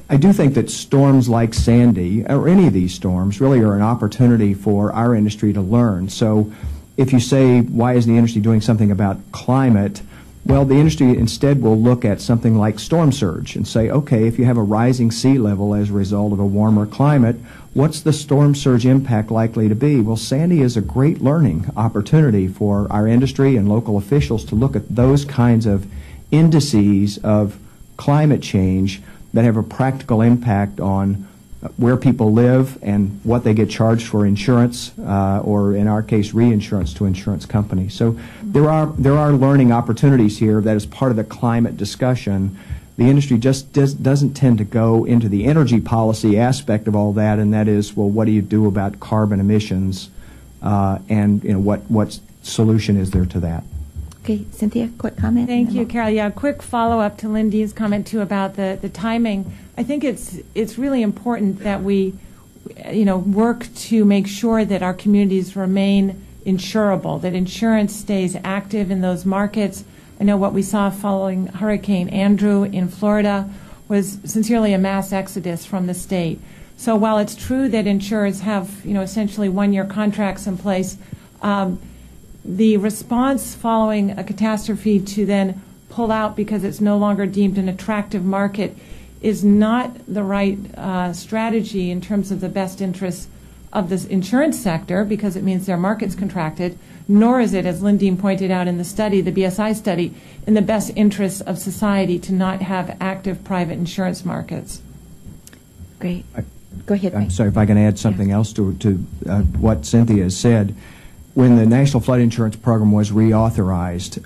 I do think that storms like Sandy, or any of these storms, really are an opportunity for our industry to learn. So if you say, why is the industry doing something about climate, Well, the industry instead will look at something like storm surge and say, okay, if you have a rising sea level as a result of a warmer climate, what's the storm surge impact likely to be? Well, Sandy is a great learning opportunity for our industry and local officials to look at those kinds of indices of climate change that have a practical impact on where people live and what they get charged for insurance, or in our case, reinsurance to insurance companies. So there are learning opportunities here that is part of the climate discussion. The industry just doesn't tend to go into the energy policy aspect of all that, and that is, well, what do you do about carbon emissions, and what solution is there to that? Okay, Cynthia, quick comment. Thank you, Carol. Yeah, a quick follow-up to Lindene's comment, too, about the timing. I think it's really important that we, work to make sure that our communities remain insurable, that insurance stays active in those markets. I know what we saw following Hurricane Andrew in Florida was sincerely a mass exodus from the state. So while it's true that insurers have, essentially one-year contracts in place, the response following a catastrophe to then pull out because it's no longer deemed an attractive market is not the right strategy in terms of the best interests of this insurance sector, because it means their market's contracted, nor is it, as Lindene pointed out in the study, the BSI study, in the best interests of society to not have active private insurance markets. Great. Go ahead, I'm Ray. sorry if I can add something else to what Cynthia has said. When the National Flood Insurance Program was reauthorized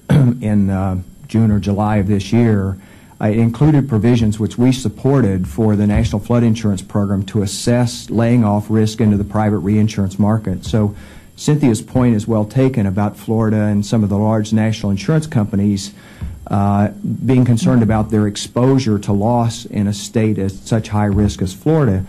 in June or July of this year, it included provisions which we supported for the National Flood Insurance Program to assess laying off risk into the private reinsurance market. So Cynthia's point is well taken about Florida and some of the large national insurance companies being concerned about their exposure to loss in a state at such high risk as Florida.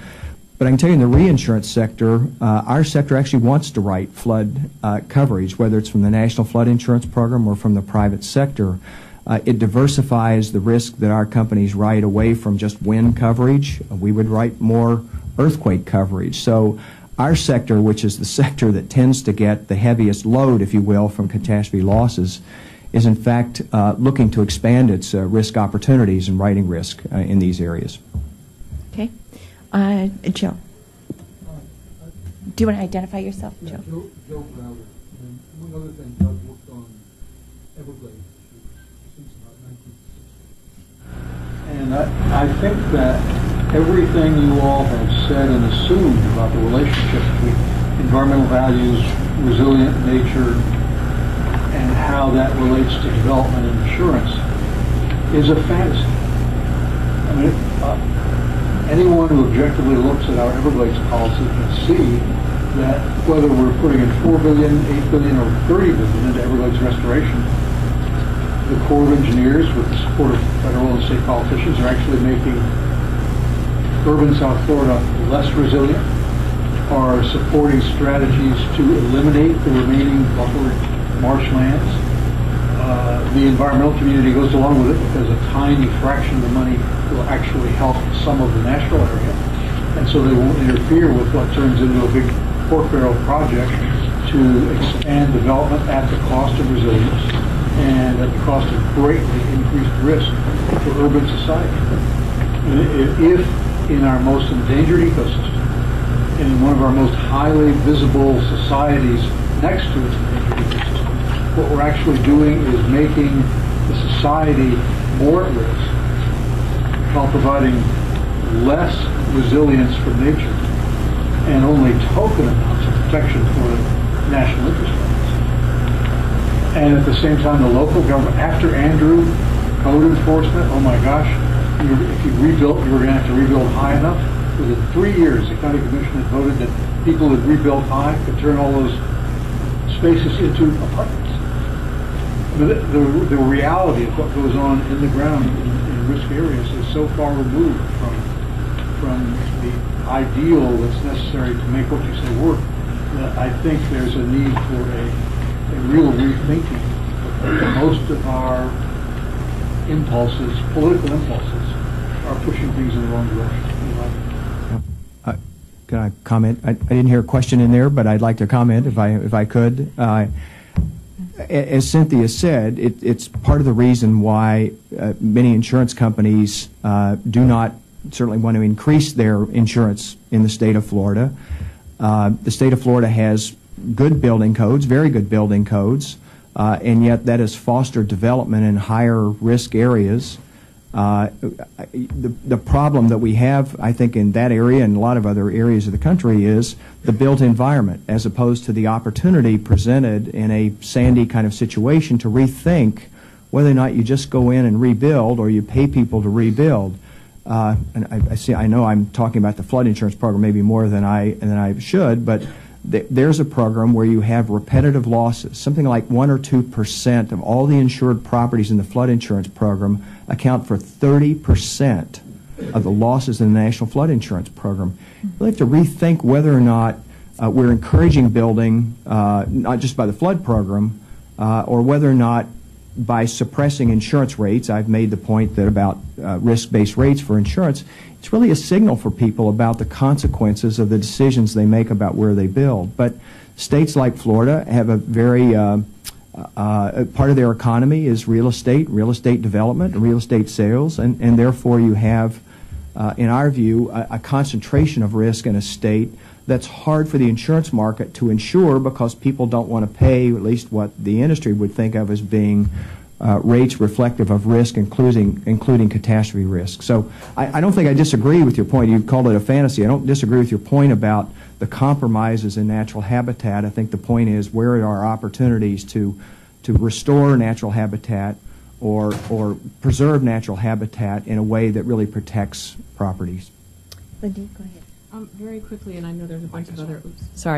But I can tell you in the reinsurance sector, our sector actually wants to write flood coverage, whether it's from the National Flood Insurance Program or from the private sector. It diversifies the risk that our companies write away from just wind coverage. We would write more earthquake coverage. So our sector, which is the sector that tends to get the heaviest load, if you will, from catastrophe losses, is in fact looking to expand its risk opportunities and writing risk in these areas. Okay. Joe. Do you want to identify yourself, Joe? Joe Browder. And among other things, I've worked on Everglades since about 1960. And I think that everything you all have said and assumed about the relationship between environmental values, resilient nature, and how that relates to development and insurance is a fantasy. I mean, anyone who objectively looks at our Everglades policy can see that whether we're putting in $4 billion, $8 billion, or $30 billion into Everglades restoration, the Corps of Engineers, with the support of federal and state politicians, are actually making urban South Florida less resilient, are supporting strategies to eliminate the remaining buffer marshlands. The environmental community goes along with it because a tiny fraction of the money will actually help some of the natural area. And so they won't interfere with what turns into a big pork barrel project to expand development at the cost of resilience and at the cost of greatly increased risk for urban society. If in our most endangered ecosystem, and in one of our most highly visible societies next to its endangered ecosystem, what we're actually doing is making the society more at risk while providing less resilience from nature and only token amounts of protection for the national interest funds. And at the same time, the local government, after Andrew, code enforcement, oh my gosh, if you rebuilt, you were going to have to rebuild high enough. Within 3 years, the county commission had voted that people who rebuilt high could turn all those spaces into apartments. The reality of what goes on in the ground in risk areas is so far removed from the ideal that's necessary to make what you say work that I think there's a need for a real rethinking. Most of our impulses, political impulses, are pushing things in the wrong direction. Can I comment? I didn't hear a question in there, but I'd like to comment if I could. as Cynthia said, it's part of the reason why many insurance companies do not certainly want to increase their insurance in the state of Florida. The state of Florida has good building codes, very good building codes, and yet that has fostered development in higher risk areas. The problem that we have, I think, in that area and a lot of other areas of the country is the built environment, as opposed to the opportunity presented in a Sandy kind of situation to rethink whether or not you just go in and rebuild or you pay people to rebuild. And I know I'm talking about the flood insurance program maybe more than I should, but there's a program where you have repetitive losses. Something like 1 or 2% of all the insured properties in the flood insurance program account for 30% of the losses in the National Flood Insurance Program. We have to rethink whether or not we're encouraging building, not just by the flood program, or whether or not by suppressing insurance rates. I've made the point that about risk-based rates for insurance, it's really a signal for people about the consequences of the decisions they make about where they build. But states like Florida have a very, part of their economy is real estate development, and real estate sales, and therefore you have, in our view, a concentration of risk in a state that's hard for the insurance market to insure because people don't want to pay, at least what the industry would think of as being rates reflective of risk, including catastrophe risk. So I don't think I disagree with your point. You've called it a fantasy. I don't disagree with your point about the compromises in natural habitat. I think the point is where are our opportunities to restore natural habitat or preserve natural habitat in a way that really protects properties. Lindene, go ahead. Very quickly, and I know there's a bunch of other.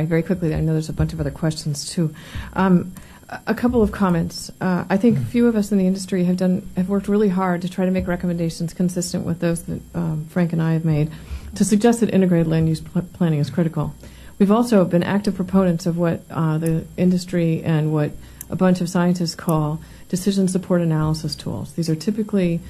Very quickly, I know there's a bunch of other questions too. A couple of comments. I think a few of us in the industry have worked really hard to try to make recommendations consistent with those that Frank and I have made to suggest that integrated land use planning is critical. We've also been active proponents of what the industry and what a bunch of scientists call decision support analysis tools. These are typically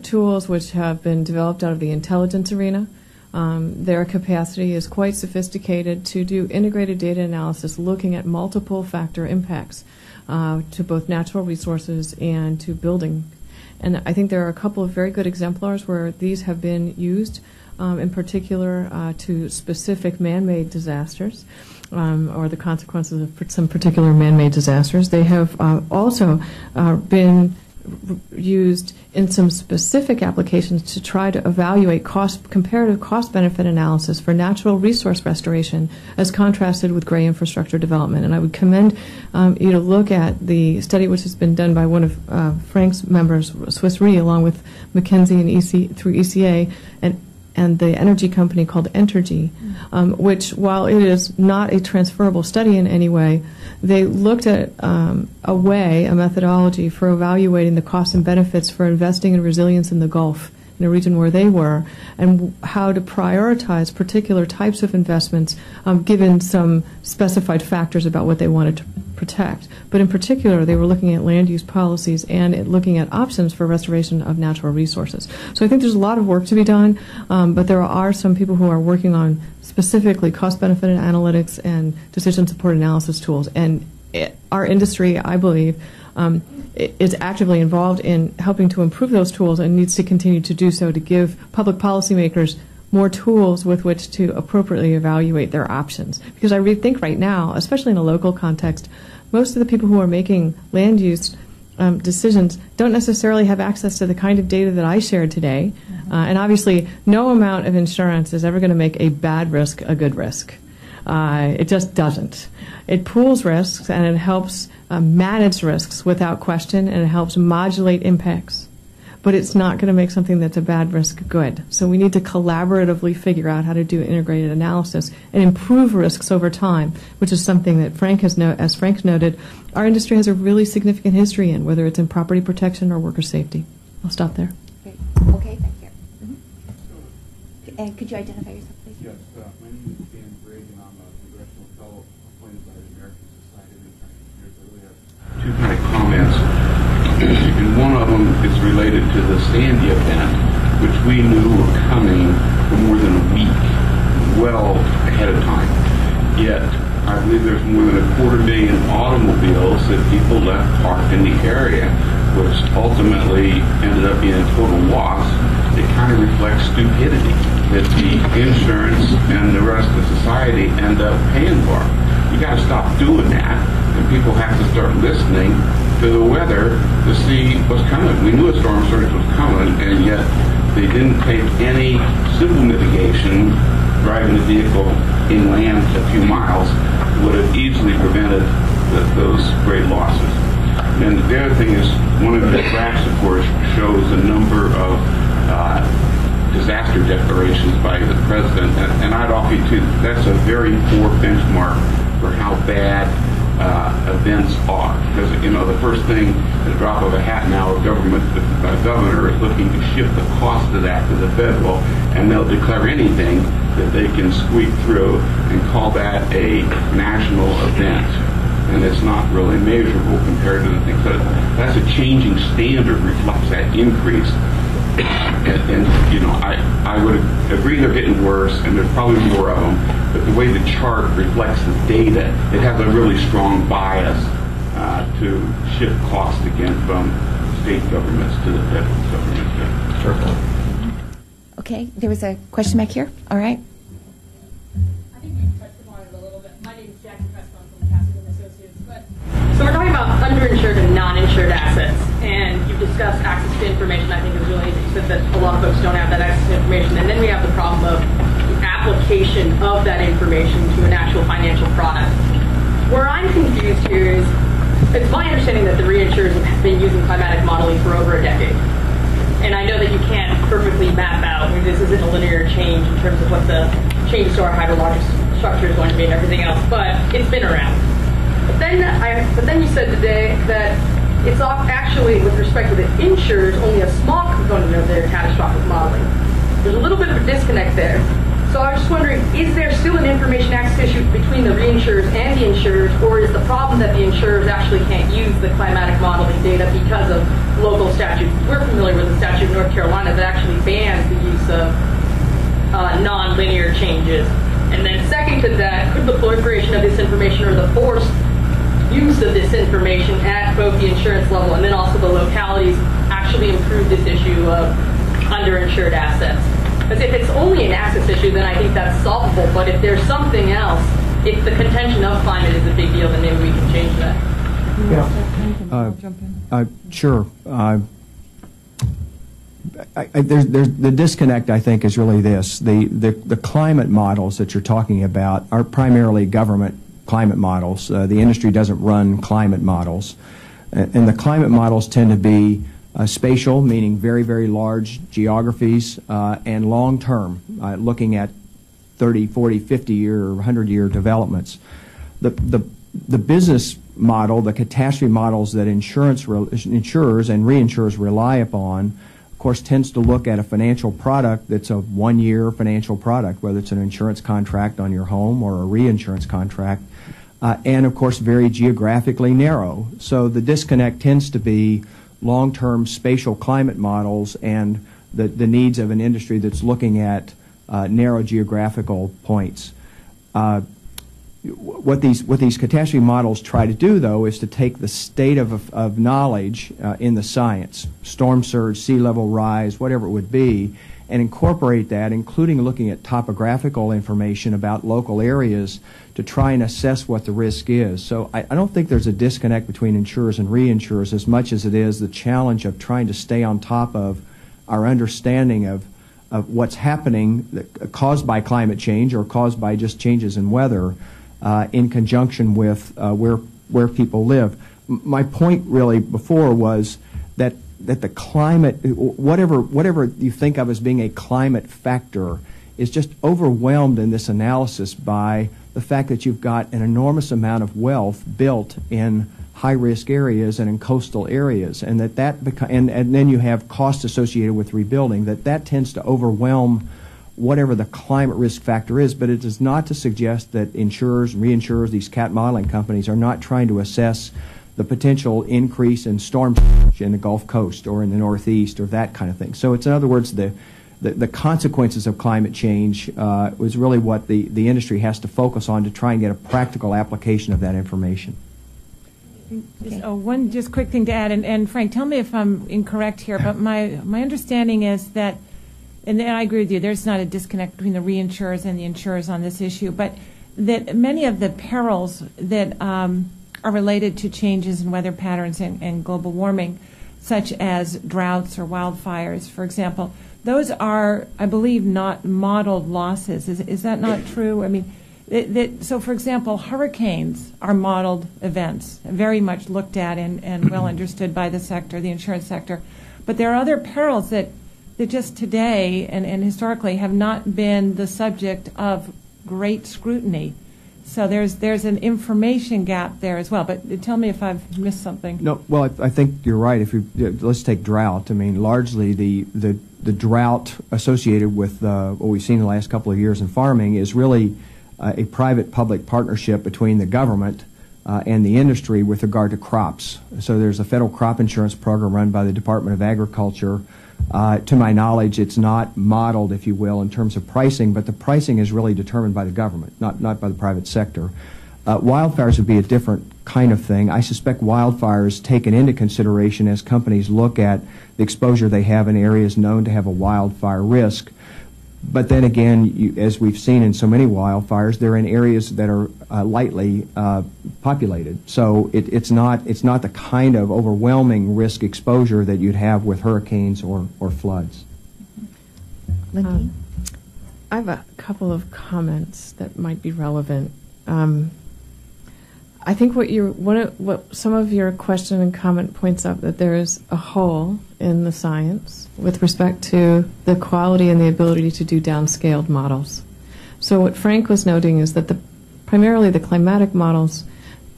tools which have been developed out of the intelligence arena. Their capacity is quite sophisticated to do integrated data analysis looking at multiple factor impacts to both natural resources and to building. And I think there are a couple of very good exemplars where these have been used, in particular to specific man-made disasters or the consequences of some particular man-made disasters. They have also been used in some specific applications to try to evaluate comparative cost-benefit analysis for natural resource restoration as contrasted with gray infrastructure development. And I would commend you to look at the study which has been done by one of Frank's members, Swiss Re, along with McKinsey and through ECA, and the energy company called Entergy, which, while it is not a transferable study in any way, they looked at a methodology for evaluating the costs and benefits for investing in resilience in the Gulf, in a region where they were, and how to prioritize particular types of investments given some specified factors about what they wanted to protect. But in particular, they were looking at land use policies and looking at options for restoration of natural resources. So I think there's a lot of work to be done, but there are some people who are working on specifically cost-benefit analytics and decision support analysis tools. And our industry, I believe, is actively involved in helping to improve those tools and needs to continue to do so to give public policymakers more tools with which to appropriately evaluate their options. Because I think right now, especially in a local context, most of the people who are making land use decisions don't necessarily have access to the kind of data that I shared today. And obviously, no amount of insurance is ever going to make a bad risk a good risk. It just doesn't. It pools risks and it helps manage risks without question, and it helps modulate impacts. But it's not going to make something that's a bad risk good. So we need to collaboratively figure out how to do integrated analysis and improve risks over time, which is something that as Frank noted, our industry has a really significant history in, whether it's in property protection or worker safety. I'll stop there. Great. Okay, thank you. And could you identify yourself, please? Yes, my name is Dan Brigg, and I'm a congressional fellow appointed by the American Society of Insurance Engineers. I really have two kind of comments. And one of them is related to the Sandy event, which we knew were coming for more than a week, well ahead of time. Yet I believe there's more than 250,000 automobiles that people left parked in the area, which ultimately ended up being a total loss. It kind of reflects stupidity that the insurance and the rest of society end up paying for. You got to stop doing that, and people have to start listening to the weather to see what's coming. We knew a storm surge was coming, and yet they didn't take any simple mitigation. Driving the vehicle inland a few miles would have easily prevented those great losses. And the other thing is, one of the graphs, of course, shows the number of disaster declarations by the president, and I'd offer you too, that's a very poor benchmark for how bad events are. Because, the first thing, at the drop of a hat now, the governor is looking to shift the cost of that to the federal, and they'll declare anything that they can squeak through and call that a national event. And it's not really measurable compared to the things. So that's a changing standard reflects that increase. And I would agree they're getting worse, and there's probably more of them, but the way the chart reflects the data, it has a really strong bias to shift costs again from state governments to the federal government. Sure. Okay, there was a question back here. All right. I think you touched upon it a little bit. My name is Jackie Preston from Castle Associates. So we're talking about underinsured and non-insured assets, and you've discussed access to information. I think it was really interesting. You said that a lot of folks don't have that access to information, and then we have the problem of the application of that information to an actual financial product. Where I'm confused here is, it's my understanding that the reinsurers have been using climatic modeling for over a decade. And I know that you can't perfectly map out, this isn't a linear change in terms of what the changes to our hydrologic structure is going to be and everything else, but it's been around. But then you said today that it's actually, with respect to the insurers, only a small component of their catastrophic modeling. There's a little bit of a disconnect there. So I was just wondering, is there still an information access issue between the reinsurers and the insurers, or is the problem that the insurers actually can't use the climatic modeling data because of local statutes? We're familiar with the statute in North Carolina that actually bans the use of non-linear changes. And then second to that, could the proliferation of this information or the forced use of this information at both the insurance level and then also the localities actually improve this issue of underinsured assets? Because if it's only an access issue, then I think that's solvable. But if there's something else, if the contention of climate is a big deal, then maybe we can change that. Yeah. Sure. The disconnect, I think, is really this. The climate models that you're talking about are primarily government climate models. The industry doesn't run climate models. And the climate models tend to be spatial, meaning very, very large geographies, and long-term, looking at 30, 40, 50-year, or 100-year developments. The business model, the catastrophe models that insurers and reinsurers rely upon, of course, tends to look at a financial product that's a one-year financial product, whether it's an insurance contract on your home or a reinsurance contract, and, of course, very geographically narrow. So the disconnect tends to be long-term spatial climate models and the needs of an industry that's looking at narrow geographical points. What these catastrophe models try to do, though, is to take the state of knowledge in the science, storm surge, sea level rise, whatever it would be, and incorporate that, including looking at topographical information about local areas to try and assess what the risk is. So I don't think there's a disconnect between insurers and reinsurers as much as it is the challenge of trying to stay on top of our understanding of what's happening caused by climate change or caused by just changes in weather in conjunction with where people live. My point really before was that the climate, whatever you think of as being a climate factor, is just overwhelmed in this analysis by the fact that you've got an enormous amount of wealth built in high-risk areas and in coastal areas, and and then you have costs associated with rebuilding, that tends to overwhelm whatever the climate risk factor is. But it is not to suggest that insurers, reinsurers, these cat modeling companies are not trying to assess the potential increase in storm surge in the Gulf Coast or in the Northeast or that kind of thing. So it's, in other words, the consequences of climate change was really what the industry has to focus on to try and get a practical application of that information. One just quick thing to add, and Frank, tell me if I'm incorrect here, but my understanding is that, and I agree with you, there's not a disconnect between the reinsurers and the insurers on this issue, but that many of the perils that are related to changes in weather patterns and global warming, such as droughts or wildfires, for example, those are, I believe, not modeled losses. Is that not true? I mean, so, for example, hurricanes are modeled events, very much looked at and well understood by the sector, the insurance sector. But there are other perils that just today and historically have not been the subject of great scrutiny. So there's an information gap there as well. But tell me if I've missed something. No, well, I think you're right. Let's take drought. I mean, largely the drought associated with what we've seen in the last couple of years in farming is really a private-public partnership between the government and the industry with regard to crops. So there's a federal crop insurance program run by the Department of Agriculture. To my knowledge, it's not modeled, if you will, in terms of pricing, but the pricing is really determined by the government, not by the private sector. Wildfires would be a different kind of thing. I suspect wildfires taken into consideration as companies look at the exposure they have in areas known to have a wildfire risk. But then again, as we've seen in so many wildfires, they're in areas that are lightly populated. So it's not the kind of overwhelming risk exposure that you'd have with hurricanes or floods. Lindene? I have a couple of comments that might be relevant. I think what some of your question and comment points up that there is a hole in the science with respect to the quality and the ability to do downscaled models. So what Frank was noting is that primarily the climatic models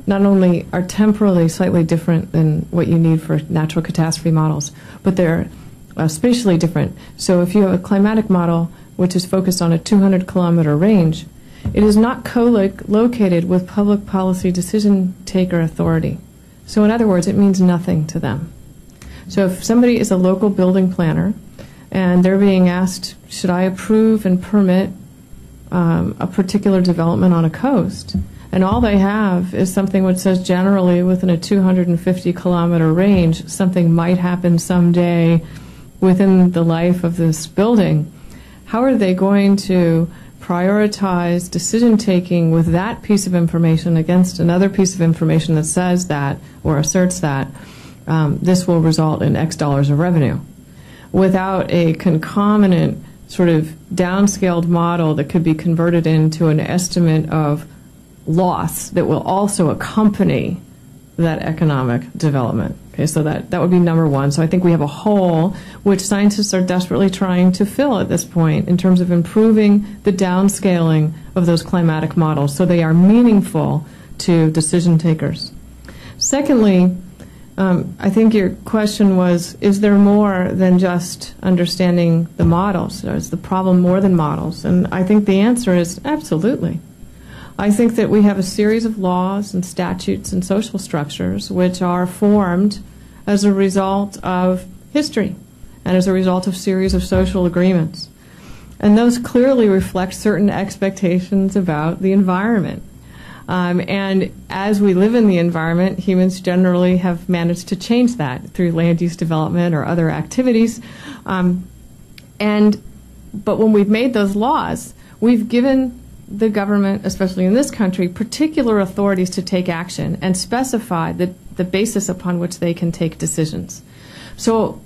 not only are temporally slightly different than what you need for natural catastrophe models, but they're spatially different. So if you have a climatic model which is focused on a 200-kilometer range, it is not co-located with public policy decision taker authority. So in other words, it means nothing to them. So if somebody is a local building planner and they're being asked, should I approve and permit a particular development on a coast, and all they have is something which says generally within a 250-kilometer range, something might happen someday within the life of this building, how are they going to prioritize decision-taking with that piece of information against another piece of information that says that or asserts that this will result in X dollars of revenue without a concomitant sort of downscaled model that could be converted into an estimate of loss that will also accompany that economic development. Okay, so that would be number one. So I think we have a hole which scientists are desperately trying to fill at this point in terms of improving the downscaling of those climatic models so they are meaningful to decision takers. Secondly, I think your question was, is there more than just understanding the models? Is the problem more than models? And I think the answer is absolutely. I think that we have a series of laws and statutes and social structures which are formed as a result of history and as a result of series of social agreements. And those clearly reflect certain expectations about the environment. And as we live in the environment, humans generally have managed to change that through land use development or other activities. But when we've made those laws, we've given the government, especially in this country, particular authorities to take action and specify the basis upon which they can take decisions. So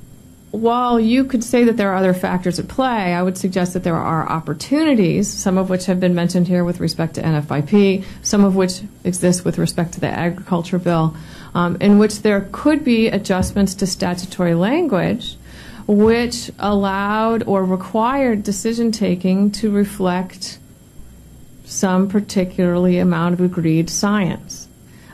while you could say that there are other factors at play, I would suggest that there are opportunities, some of which have been mentioned here with respect to NFIP, some of which exist with respect to the agriculture bill, in which there could be adjustments to statutory language which allowed or required decision-taking to reflect some particularly amount of agreed science,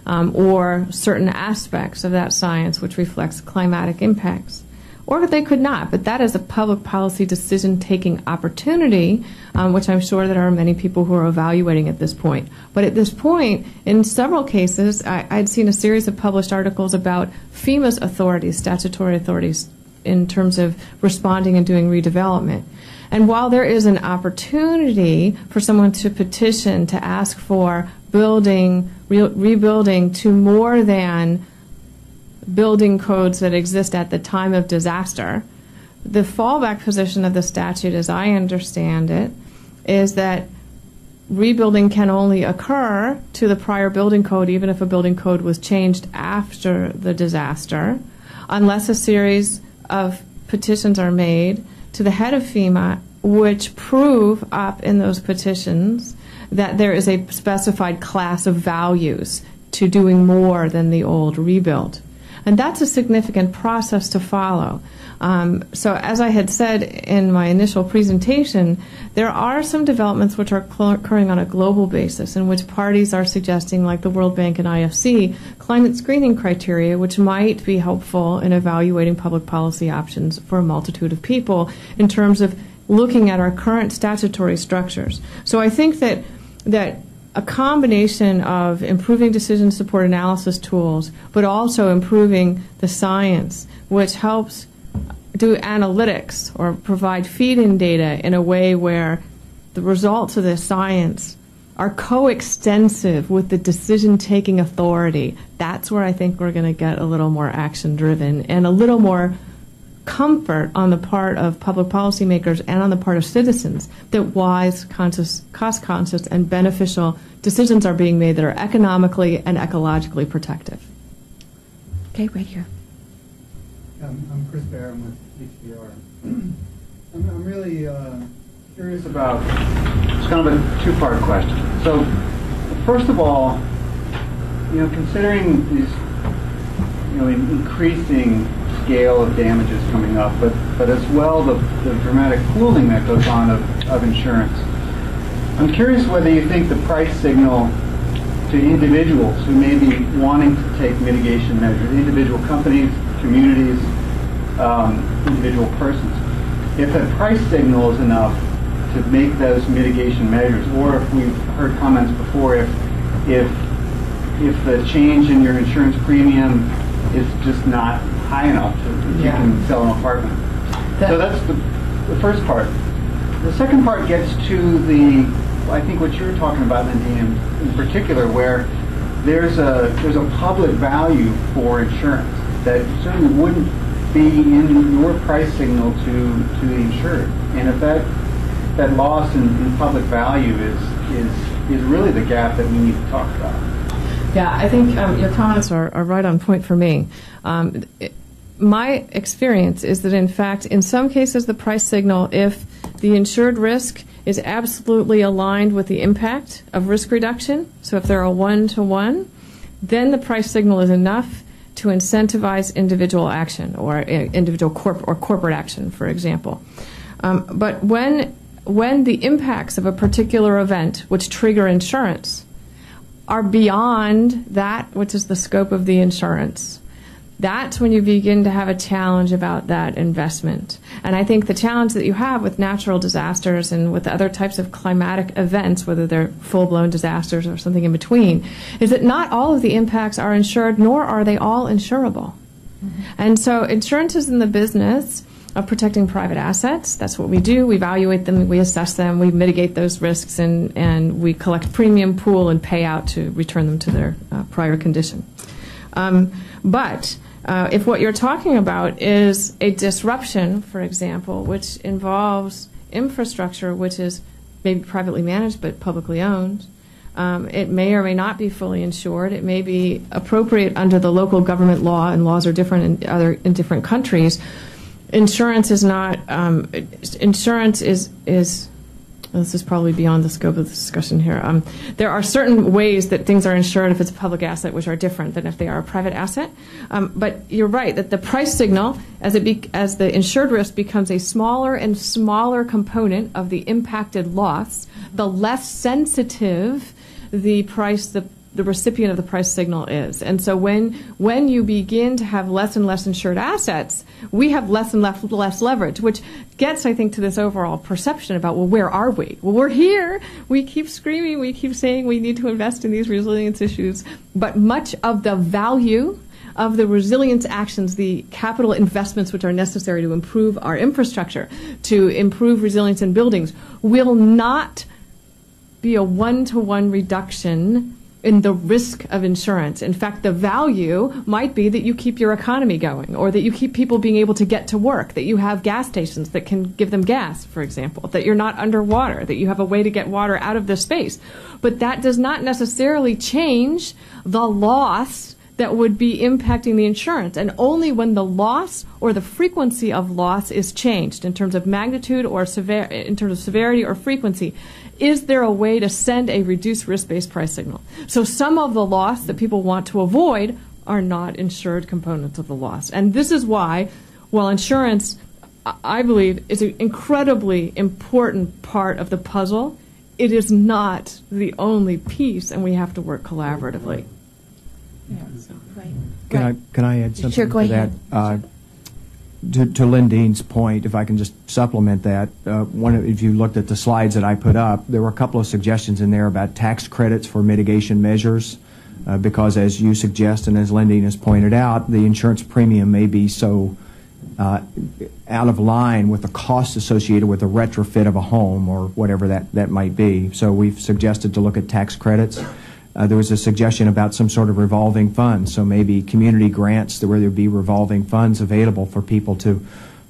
or certain aspects of that science which reflects climatic impacts. Or they could not, but that is a public policy decision-taking opportunity, which I'm sure that there are many people who are evaluating at this point. But at this point, in several cases, I'd seen a series of published articles about FEMA's authorities, statutory authorities, in terms of responding and doing redevelopment. And while there is an opportunity for someone to petition to ask for rebuilding to more than building codes that exist at the time of disaster, the fallback position of the statute, as I understand it, is that rebuilding can only occur to the prior building code, even if a building code was changed after the disaster, unless a series of petitions are made to the head of FEMA, which prove up in those petitions that there is a specified class of values to doing more than the old rebuild. And that's a significant process to follow. So as I had said in my initial presentation, there are some developments which are occurring on a global basis in which parties are suggesting, like the World Bank and IFC, climate screening criteria which might be helpful in evaluating public policy options for a multitude of people in terms of looking at our current statutory structures. So I think that a combination of improving decision support analysis tools, but also improving the science, which helps do analytics or provide feed-in data in a way where the results of the science are coextensive with the decision-taking authority. That's where I think we're going to get a little more action-driven and a little more comfort on the part of public policymakers and on the part of citizens that wise, cost-conscious, and beneficial decisions are being made that are economically and ecologically protective. Okay, right here. I'm Chris Baer. I'm with HDR. I'm really curious about, it's kind of a two-part question. So, first of all, considering these, increasing scale of damages coming up, but as well the dramatic pooling that goes on of insurance. I'm curious whether you think the price signal to individuals who may be wanting to take mitigation measures, individual companies, communities, individual persons, if that price signal is enough to make those mitigation measures, or if we've heard comments before, if the change in your insurance premium is just not high enough to you can sell an apartment. So that's the first part. The second part gets to I think what you're talking about, Lindene, in particular, where there's a public value for insurance that certainly wouldn't be in your price signal to the insured. And if that loss in public value is really the gap that we need to talk about. Yeah, I think your comments are right on point for me. My experience is that, in fact, in some cases, the price signal, if the insured risk is absolutely aligned with the impact of risk reduction, so if they're a one-to-one, then the price signal is enough to incentivize individual action or individual corporate action, for example. But when the impacts of a particular event which trigger insurance are beyond that which is the scope of the insurance, that's when you begin to have a challenge about that investment. And I think the challenge that you have with natural disasters and with other types of climatic events, whether they're full-blown disasters or something in between, is that not all of the impacts are insured, nor are they all insurable. Mm-hmm. And so insurance is in the business of protecting private assets. That's what we do. We evaluate them, we assess them, we mitigate those risks, and we collect premium, pool, and pay out to return them to their prior condition. But if what you're talking about is a disruption, for example, which involves infrastructure which is maybe privately managed but publicly owned, it may or may not be fully insured. It may be appropriate under the local government law, and laws are different in different countries. Insurance is not. Insurance is. This is probably beyond the scope of the discussion here. There are certain ways that things are insured if it's a public asset, which are different than if they are a private asset. But you're right that the price signal, as the insured risk becomes a smaller and smaller component of the impacted loss, the less sensitive the price the recipient of the price signal is. And so when you begin to have less and less insured assets, we have less and less leverage, which gets, I think, to this overall perception about, well, where are we? Well, we're here. We keep screaming. We keep saying we need to invest in these resilience issues. But much of the value of the resilience actions, the capital investments which are necessary to improve our infrastructure, to improve resilience in buildings, will not be a one-to-one reduction in the risk of insurance. In fact, the value might be that you keep your economy going, or that you keep people being able to get to work, that you have gas stations that can give them gas, for example, that you're not underwater, that you have a way to get water out of the space. But that does not necessarily change the loss that would be impacting the insurance. And only when the loss or the frequency of loss is changed in terms of magnitude or in terms of severity or frequency, is there a way to send a reduced risk-based price signal. So some of the loss that people want to avoid are not insured components of the loss. And this is why, while insurance, I believe, is an incredibly important part of the puzzle, it is not the only piece, and we have to work collaboratively. Can I add something Sure, go to ahead. that? To Lindene's point, if I can just supplement that, if you looked at the slides that I put up, there were a couple of suggestions in there about tax credits for mitigation measures, because as you suggest and as Lindene has pointed out, the insurance premium may be so out of line with the costs associated with the retrofit of a home or whatever that might be. So we've suggested to look at tax credits. There was a suggestion about some sort of revolving fund, so maybe community grants where there would be revolving funds available for people to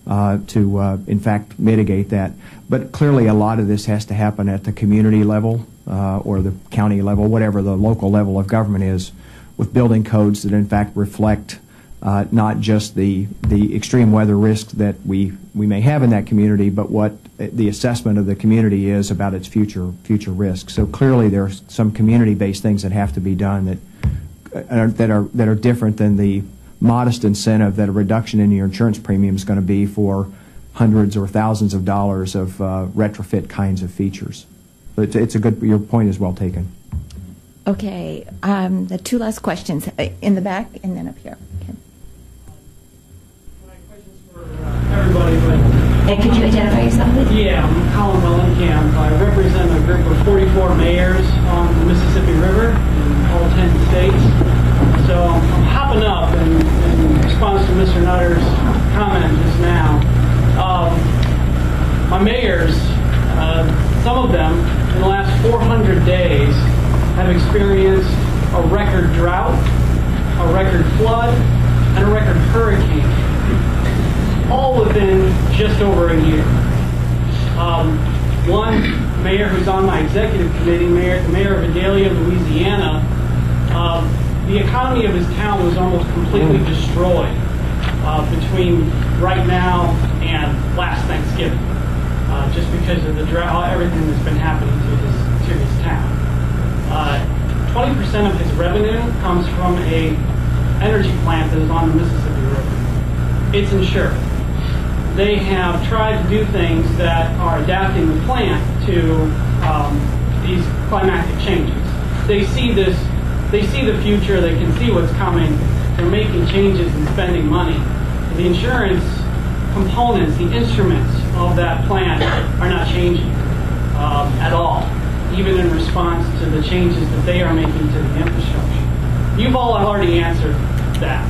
in fact mitigate that. But clearly a lot of this has to happen at the community level or the county level, whatever the local level of government is, with building codes that in fact reflect not just the extreme weather risk that we may have in that community, but what the assessment of the community is about its future risk. So clearly there are some community-based things that have to be done that are different than the modest incentive that a reduction in your insurance premium is going to be for hundreds or thousands of dollars of retrofit kinds of features. But it's a good. Your point is well taken. Okay, the two last questions in the back and then up here. Okay. My question's for everybody, but And could you identify yourself, please? yeah, I'm Colin Mellencamp. I represent a group of 44 mayors on the Mississippi River in all 10 states. So I'm hopping up in response to Mr. Nutter's comment just now. My mayors, some of them in the last 400 days have experienced a record drought, a record flood, and a record hurricane, all within just over a year. One mayor who's on my executive committee, Mayor of Adelia, Louisiana, the economy of his town was almost completely destroyed between right now and last Thanksgiving, just because of the drought, everything that's been happening to his town. 20% of his revenue comes from a energy plant that is on the Mississippi River. It's insured. They have tried to do things that are adapting the plant to these climatic changes. They see the future, they can see what's coming, they're making changes and spending money. The insurance components, the instruments of that plant are not changing at all, even in response to the changes that they are making to the infrastructure. You've all already answered that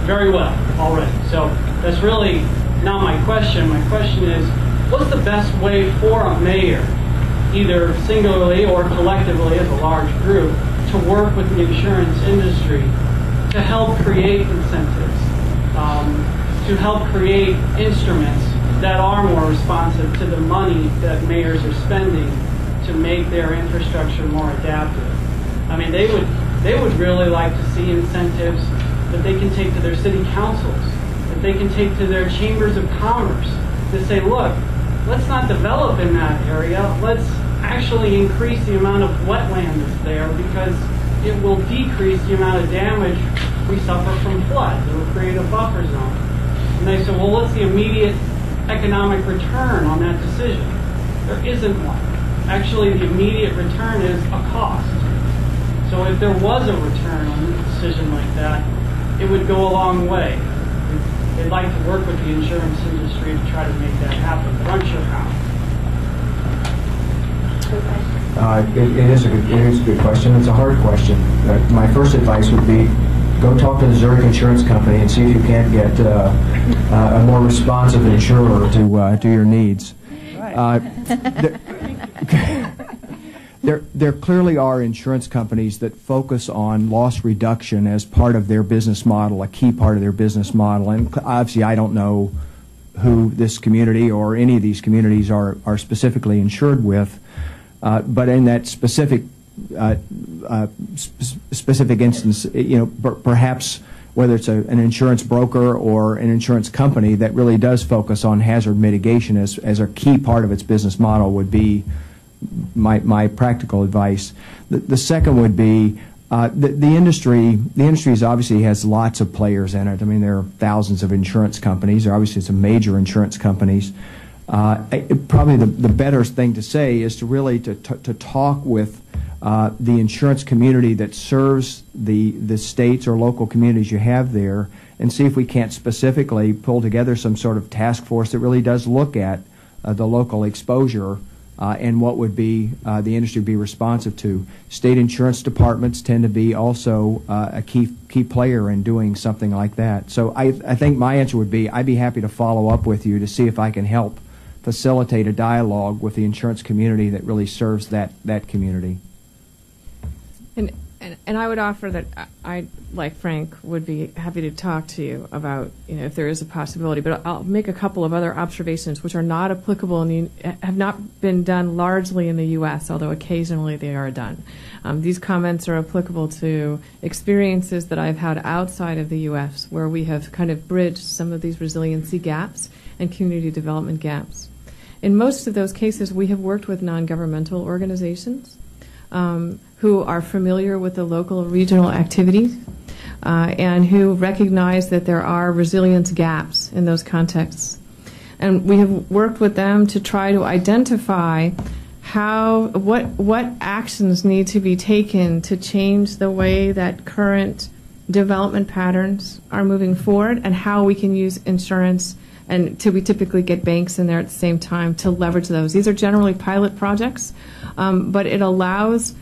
very well already. So that's really not my question. My question is, what's the best way for a mayor, either singularly or collectively as a large group, to work with the insurance industry to help create incentives, to help create instruments that are more responsive to the money that mayors are spending to make their infrastructure more adaptive? I mean, they would really like to see incentives that they can take to their city councils, that they can take to their chambers of commerce, to say, look, let's not develop in that area, let's actually increase the amount of wetland that's there, because it will decrease the amount of damage we suffer from floods. It will create a buffer zone. And they say, well, what's the immediate economic return on that decision? There isn't one. Actually, the immediate return is a cost. So if there was a return on a decision like that, it would go a long way. They'd like to work with the insurance industry to try to make that happen, but I'm sure how. It is a good question. It's a hard question. My first advice would be go talk to the Zurich Insurance Company and see if you can't get a more responsive insurer to your needs. There clearly are insurance companies that focus on loss reduction as part of their business model, a key part of their business model. And obviously, I don't know who this community or any of these communities are specifically insured with, but in that specific instance, perhaps whether it's an insurance broker or an insurance company that really does focus on hazard mitigation as a key part of its business model would be my practical advice. The second would be the industry. The industry obviously has lots of players in it. I mean, there are thousands of insurance companies. There are obviously some major insurance companies. Probably the better thing to say is to really to talk with the insurance community that serves the states or local communities you have there, and see if we can't specifically pull together some sort of task force that really does look at the local exposure and what would be the industry be responsive to. State insurance departments tend to be also a key player in doing something like that. So I think my answer would be I'd be happy to follow up with you to see if I can help facilitate a dialogue with the insurance community that really serves that community. And I would offer that I, like Frank, would be happy to talk to you about, if there is a possibility. But I'll make a couple of other observations which are not applicable and have not been done largely in the U.S., although occasionally they are done. These comments are applicable to experiences that I've had outside of the U.S. where we have kind of bridged some of these resiliency gaps and community development gaps. In most of those cases, we have worked with non-governmental organizations who are familiar with the local or regional activities and who recognize that there are resilience gaps in those contexts. And we have worked with them to try to identify what actions need to be taken to change the way that current development patterns are moving forward and how we can use insurance, and we typically get banks in there at the same time to leverage those. These are generally pilot projects, but it allows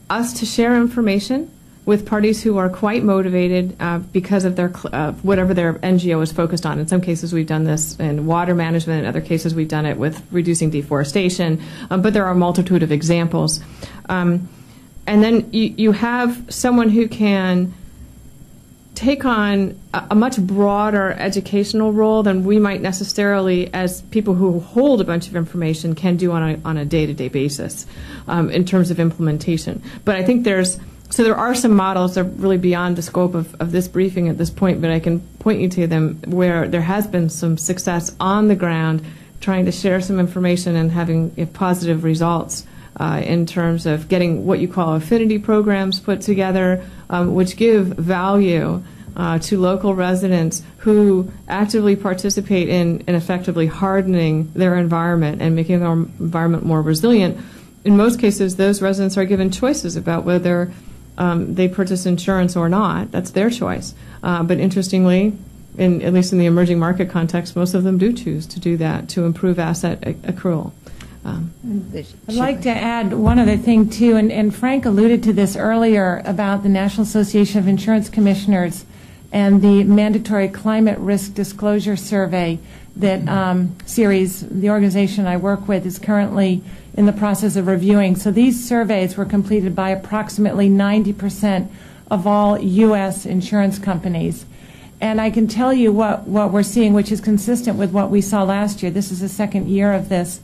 us to share information with parties who are quite motivated because of their whatever their NGO is focused on. In some cases, we've done this in water management. In other cases, we've done it with reducing deforestation. But there are a multitude of examples. And then you have someone who can take on a much broader educational role than we might necessarily, as people who hold a bunch of information, can do on a day-to-day basis in terms of implementation. But I think there are some models that are really beyond the scope of this briefing at this point, but I can point you to them where there has been some success on the ground trying to share some information and having positive results in terms of getting what you call affinity programs put together, which give value to local residents who actively participate in effectively hardening their environment and making their environment more resilient. In most cases, those residents are given choices about whether they purchase insurance or not. That's their choice. But interestingly, at least in the emerging market context, most of them do choose to do that to improve asset accrual. I'd like to add one other thing, too, and Frank alluded to this earlier about the National Association of Insurance Commissioners and the mandatory climate risk disclosure survey that series, the organization I work with, is currently in the process of reviewing. So these surveys were completed by approximately 90% of all U.S. insurance companies. And I can tell you what we're seeing, which is consistent with what we saw last year. This is the second year of this,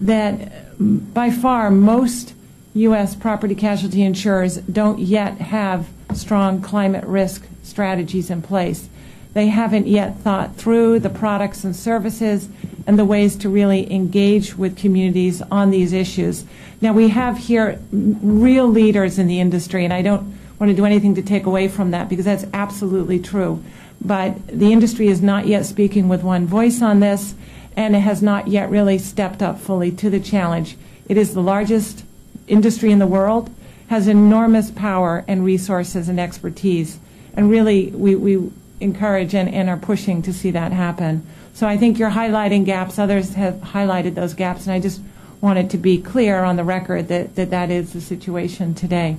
that by far most U.S. property casualty insurers don't yet have strong climate risk strategies in place. They haven't yet thought through the products and services and the ways to really engage with communities on these issues. Now, we have here real leaders in the industry, and I don't want to do anything to take away from that because that's absolutely true. But the industry is not yet speaking with one voice on this, and it has not yet really stepped up fully to the challenge. It is the largest industry in the world, has enormous power and resources and expertise. And really, we encourage and are pushing to see that happen. So I think you're highlighting gaps. Others have highlighted those gaps, and I just wanted to be clear on the record that is the situation today.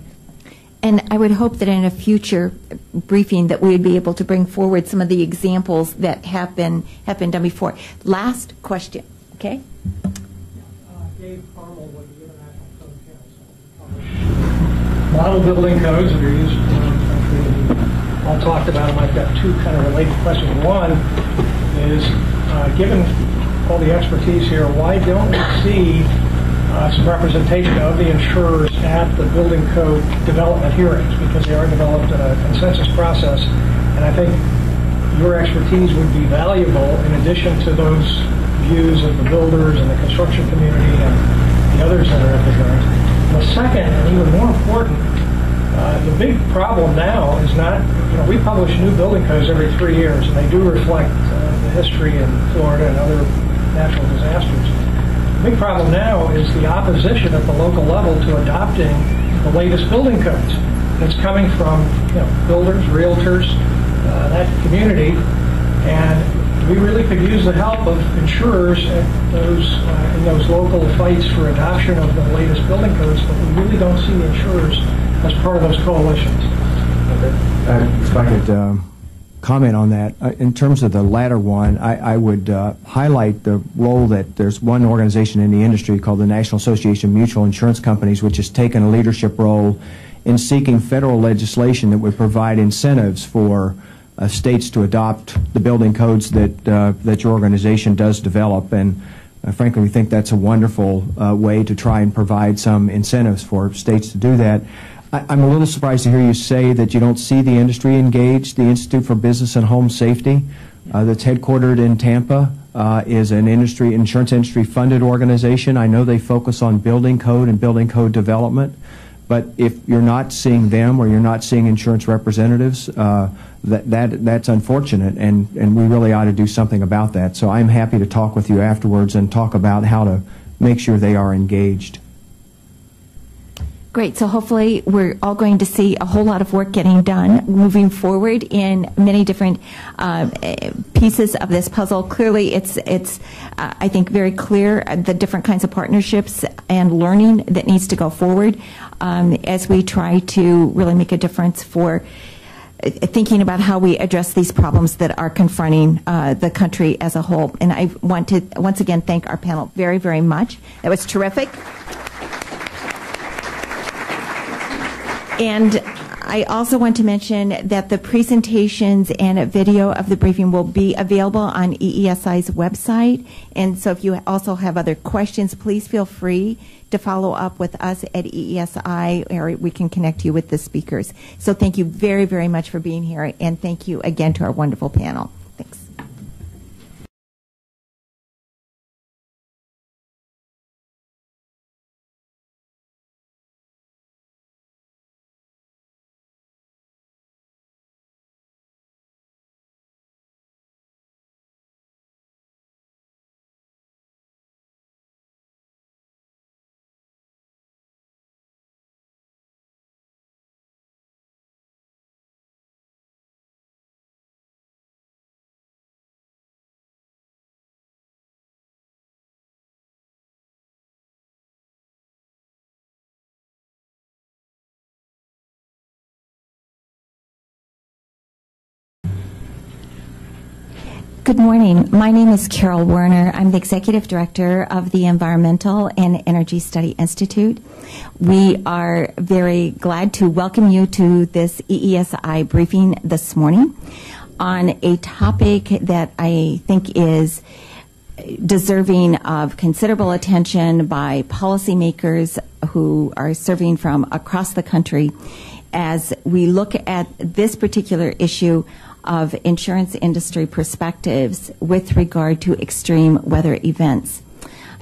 And I would hope that in a future briefing that we would be able to bring forward some of the examples that have been done before. Last question, okay? Dave Carmel with the International Code Council. Model building codes that are used around the country. We all talked about them. I've got two kind of related questions. One is, given all the expertise here, why don't we see some representation of the insurers at the building code development hearings, because they are developed in a consensus process, and I think your expertise would be valuable in addition to those views of the builders and the construction community and the others that are at the hearings. The second, and even more important, the big problem now is not, we publish new building codes every 3 years, and they do reflect the history in Florida and other natural disasters. The big problem now is the opposition at the local level to adopting the latest building codes. It's coming from builders, realtors, that community, and we really could use the help of insurers at in those local fights for adoption of the latest building codes, but we really don't see the insurers as part of those coalitions. If I could comment on that. In terms of the latter one, I would highlight the role that there's one organization in the industry called the National Association of Mutual Insurance Companies, which has taken a leadership role in seeking federal legislation that would provide incentives for states to adopt the building codes that your organization does develop. And frankly, we think that's a wonderful way to try and provide some incentives for states to do that. I'm a little surprised to hear you say that you don't see the industry engaged. The Institute for Business and Home Safety, that's headquartered in Tampa, is an insurance industry funded organization. I know they focus on building code and building code development, but if you're not seeing them or you're not seeing insurance representatives, that's unfortunate, and we really ought to do something about that. So I'm happy to talk with you afterwards and talk about how to make sure they are engaged. Great. So hopefully we're all going to see a whole lot of work getting done moving forward in many different pieces of this puzzle. Clearly, it's I think, very clear the different kinds of partnerships and learning that needs to go forward as we try to really make a difference for thinking about how we address these problems that are confronting the country as a whole. And I want to once again thank our panel very, very much. That was terrific. And I also want to mention that the presentations and a video of the briefing will be available on EESI's website. And so if you also have other questions, please feel free to follow up with us at EESI, or we can connect you with the speakers. So thank you very, very much for being here, and thank you again to our wonderful panel. Thanks. Good morning. My name is Carol Werner. I'm the Executive Director of the Environmental and Energy Study Institute. We are very glad to welcome you to this EESI briefing this morning on a topic that I think is deserving of considerable attention by policymakers who are serving from across the country as we look at this particular issue of insurance industry perspectives with regard to extreme weather events.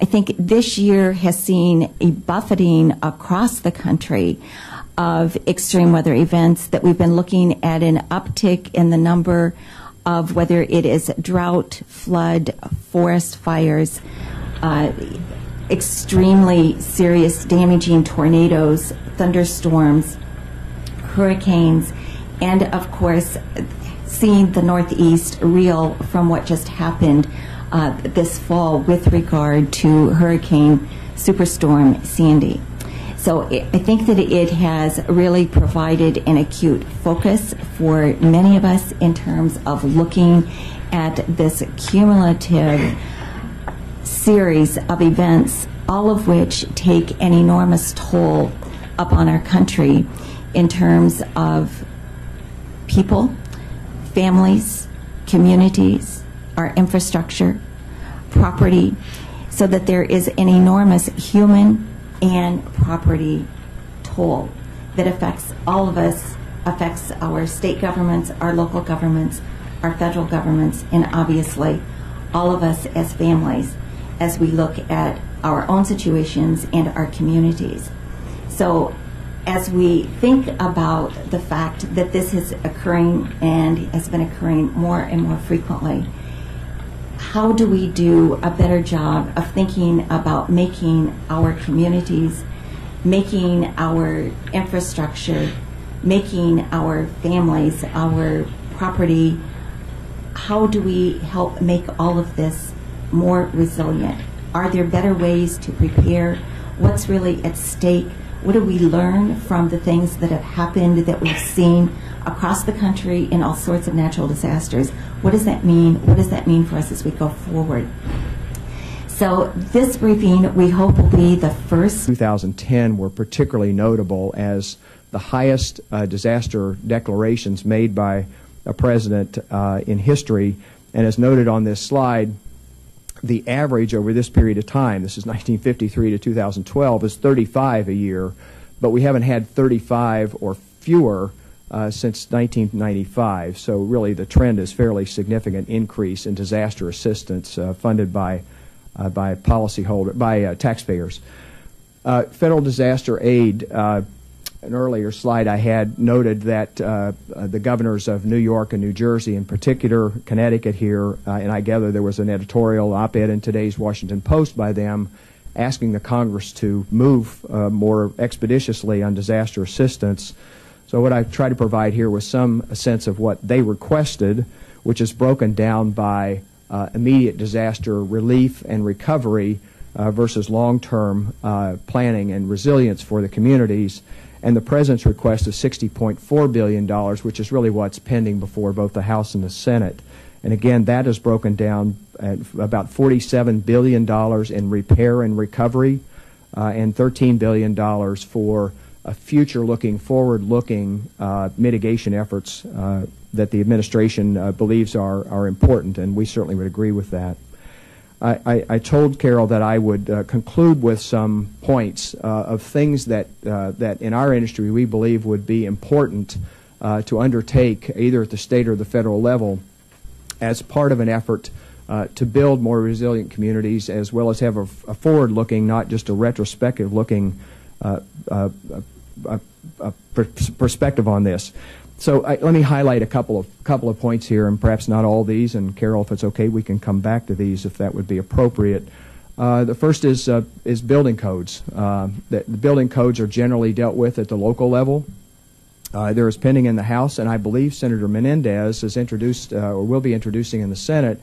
I think this year has seen a buffeting across the country of extreme weather events that we've been looking at an uptick in the number of whether it is drought, flood, forest fires, extremely serious damaging tornadoes, thunderstorms, hurricanes, and of course seeing the Northeast reel from what just happened this fall with regard to Hurricane Superstorm Sandy. So I think that it has really provided an acute focus for many of us in terms of looking at this cumulative series of events, all of which take an enormous toll upon our country in terms of people, families, communities, our infrastructure, property, so that there is an enormous human and property toll that affects all of us, affects our state governments, our local governments, our federal governments, and obviously all of us as families as we look at our own situations and our communities. So as we think about the fact that this is occurring and has been occurring more and more frequently, how do we do a better job of thinking about making our communities, making our infrastructure, making our families, our property, how do we help make all of this more resilient? Are there better ways to prepare? What's really at stake? What do we learn from the things that have happened that we've seen across the country in all sorts of natural disasters? What does that mean? What does that mean for us as we go forward? So this briefing, we hope, will be the first. 2010 were particularly notable as the highest disaster declarations made by a president in history. And as noted on this slide, the average over this period of time, this is 1953 to 2012, is 35 a year, but we haven't had 35 or fewer since 1995. So really the trend is fairly significant increase in disaster assistance funded by taxpayers. Federal disaster aid, an earlier slide I had noted that the governors of New York and New Jersey, in particular Connecticut here, and I gather there was an editorial op-ed in today's Washington Post by them asking the Congress to move more expeditiously on disaster assistance. So what I tried to provide here was some sense of what they requested, which is broken down by immediate disaster relief and recovery versus long-term planning and resilience for the communities. And the President's request is $60.4 billion, which is really what's pending before both the House and the Senate. And again, that is broken down at about $47 billion in repair and recovery and $13 billion for future-looking, forward-looking mitigation efforts that the administration believes are important, and we certainly would agree with that. I told Carol that I would conclude with some points of things that in our industry we believe would be important to undertake either at the state or the federal level as part of an effort to build more resilient communities, as well as have a forward-looking, not just a retrospective-looking perspective on this. So let me highlight a couple of points here, and perhaps not all these. And Carol, if it's okay, we can come back to these if that would be appropriate. The first is building codes. The building codes are generally dealt with at the local level. There is pending in the House, and I believe Senator Menendez has introduced or will be introducing in the Senate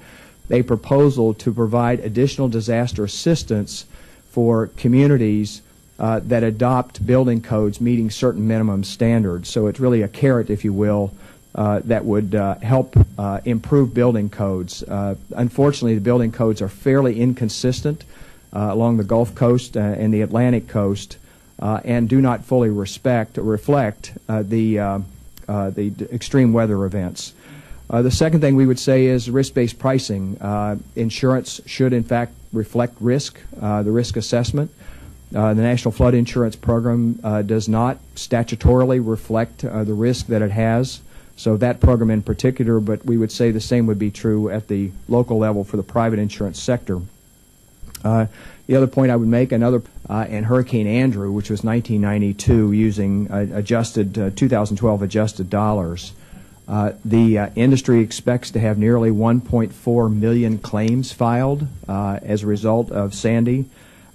a proposal to provide additional disaster assistance for communities that adopt building codes meeting certain minimum standards. So it's really a carrot, if you will, that would help improve building codes. Unfortunately, the building codes are fairly inconsistent along the Gulf Coast and the Atlantic Coast and do not fully reflect the extreme weather events. The second thing we would say is risk-based pricing. Insurance should, in fact, reflect risk, the risk assessment. The National Flood Insurance Program does not statutorily reflect the risk that it has, so that program in particular, but we would say the same would be true at the local level for the private insurance sector. The other point I would make, and Hurricane Andrew, which was 1992, using 2012 adjusted dollars. The industry expects to have nearly 1.4 million claims filed as a result of Sandy.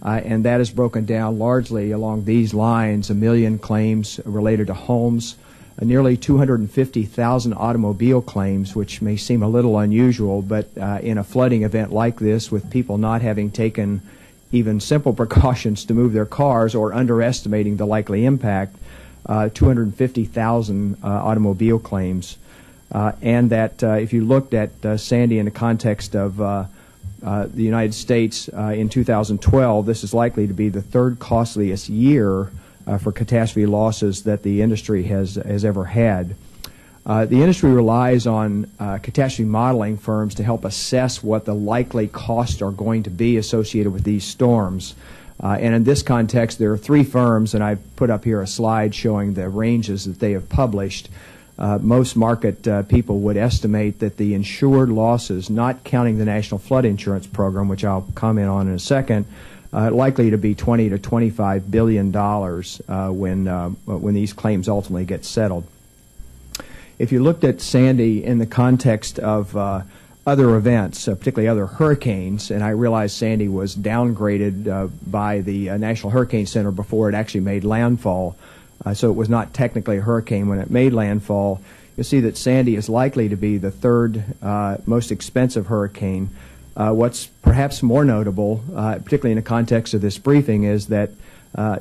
and that is broken down largely along these lines: 1 million claims related to homes, nearly 250,000 automobile claims, which may seem a little unusual, but in a flooding event like this, with people not having taken even simple precautions to move their cars or underestimating the likely impact, 250,000 automobile claims. And that if you looked at Sandy in the context of the United States in 2012, this is likely to be the third costliest year for catastrophe losses that the industry has ever had. The industry relies on catastrophe modeling firms to help assess what the likely costs are going to be associated with these storms. And in this context, there are 3 firms, and I've put up here a slide showing the ranges that they have published. Most market people would estimate that the insured losses, not counting the National Flood Insurance Program, which I'll comment on in a second, likely to be $20 to $25 billion when these claims ultimately get settled. If you looked at Sandy in the context of other events, particularly other hurricanes, and I realize Sandy was downgraded by the National Hurricane Center before it actually made landfall, so it was not technically a hurricane when it made landfall, you'll see that Sandy is likely to be the third most expensive hurricane. What's perhaps more notable, particularly in the context of this briefing, is that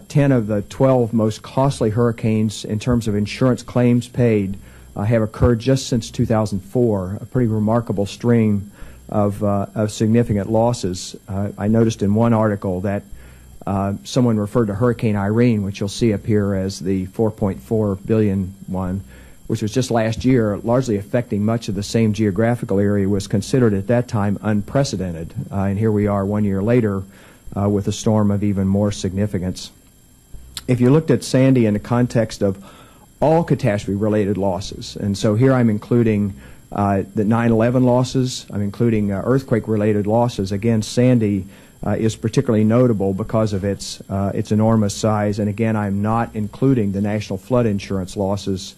10 of the 12 most costly hurricanes in terms of insurance claims paid have occurred just since 2004, a pretty remarkable string of significant losses. I noticed in one article that someone referred to Hurricane Irene, which you'll see up here as the $4.4 billion one, which was just last year, largely affecting much of the same geographical area, was considered at that time unprecedented. And here we are 1 year later with a storm of even more significance. If you looked at Sandy in the context of all catastrophe-related losses, and so here I'm including the 9/11 losses, I'm including earthquake-related losses. Again, Sandy is particularly notable because of its enormous size, and again, I'm not including the National Flood Insurance losses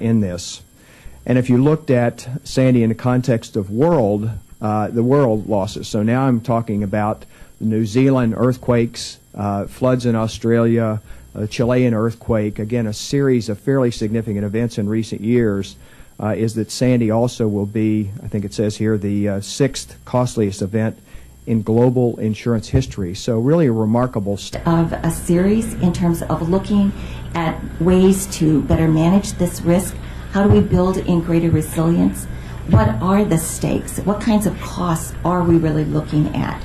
in this. And if you looked at Sandy in the context of the world losses, so now I'm talking about the New Zealand earthquakes, floods in Australia, the Chilean earthquake, again, a series of fairly significant events in recent years, is that Sandy also will be, I think it says here, the 6th costliest event in global insurance history. So really a remarkable of a series in terms of looking at ways to better manage this risk. How do we build in greater resilience? What are the stakes? What kinds of costs are we really looking at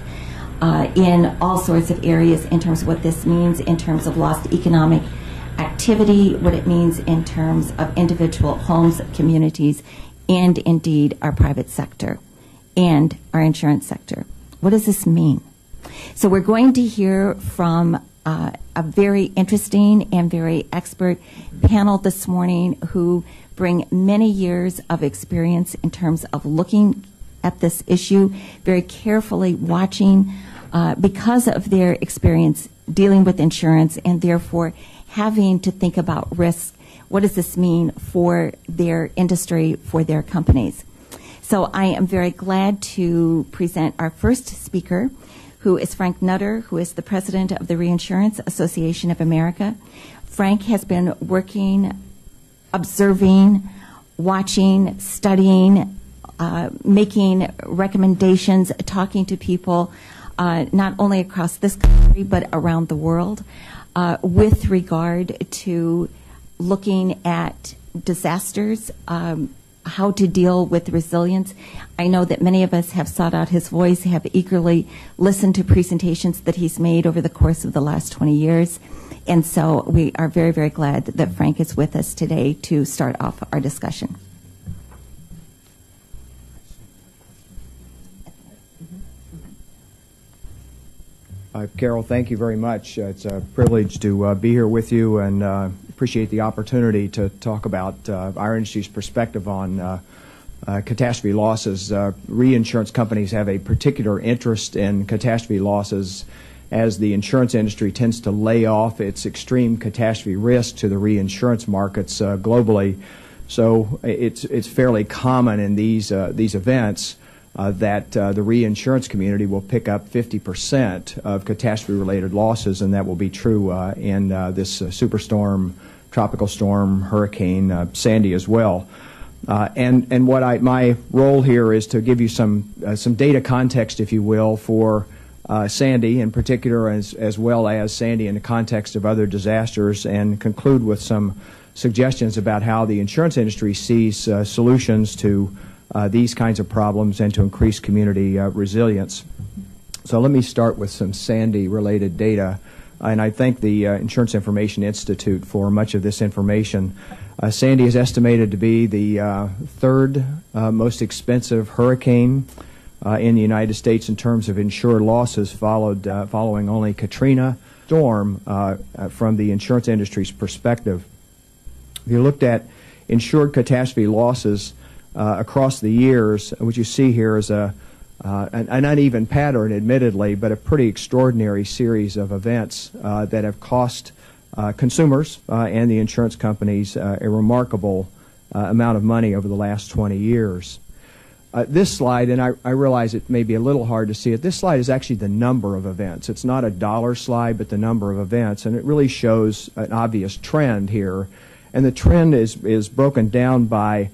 in all sorts of areas in terms of what this means in terms of lost economic activity, what it means in terms of individual homes, communities, and indeed our private sector and our insurance sector. What does this mean? So we're going to hear from a very interesting and very expert panel this morning who bring many years of experience in terms of looking at this issue, very carefully watching because of their experience dealing with insurance and therefore having to think about risk. What does this mean for their industry, for their companies? So I am very glad to present our first speaker, who is Frank Nutter, who is the president of the Reinsurance Association of America. Frank has been working, observing, watching, studying, making recommendations, talking to people not only across this country but around the world with regard to looking at disasters, how to deal with resilience. I know that many of us have sought out his voice, have eagerly listened to presentations that he's made over the course of the last 20 years. And so we are very, very glad that Frank is with us today to start off our discussion. Carol, thank you very much. It's a privilege to be here with you, and appreciate the opportunity to talk about our industry's perspective on catastrophe losses. Reinsurance companies have a particular interest in catastrophe losses as the insurance industry tends to lay off its extreme catastrophe risk to the reinsurance markets globally. So it's fairly common in these events that the reinsurance community will pick up 50% of catastrophe-related losses, and that will be true in this superstorm, tropical storm, Hurricane Sandy as well. And what my role here is to give you some data context, if you will, for Sandy in particular, as well as Sandy in the context of other disasters, and conclude with some suggestions about how the insurance industry sees solutions to these kinds of problems and to increase community resilience. So let me start with some Sandy-related data, and I thank the Insurance Information Institute for much of this information. Sandy is estimated to be the third most expensive hurricane in the United States in terms of insured losses, following only Katrina storm from the insurance industry's perspective. If you looked at insured catastrophe losses across the years, what you see here is an uneven pattern, admittedly, but a pretty extraordinary series of events that have cost consumers and the insurance companies a remarkable amount of money over the last 20 years. This slide, and I realize it may be a little hard to see it, this slide is actually the number of events. It's not a dollar slide, but the number of events, and it really shows an obvious trend here. And the trend is broken down by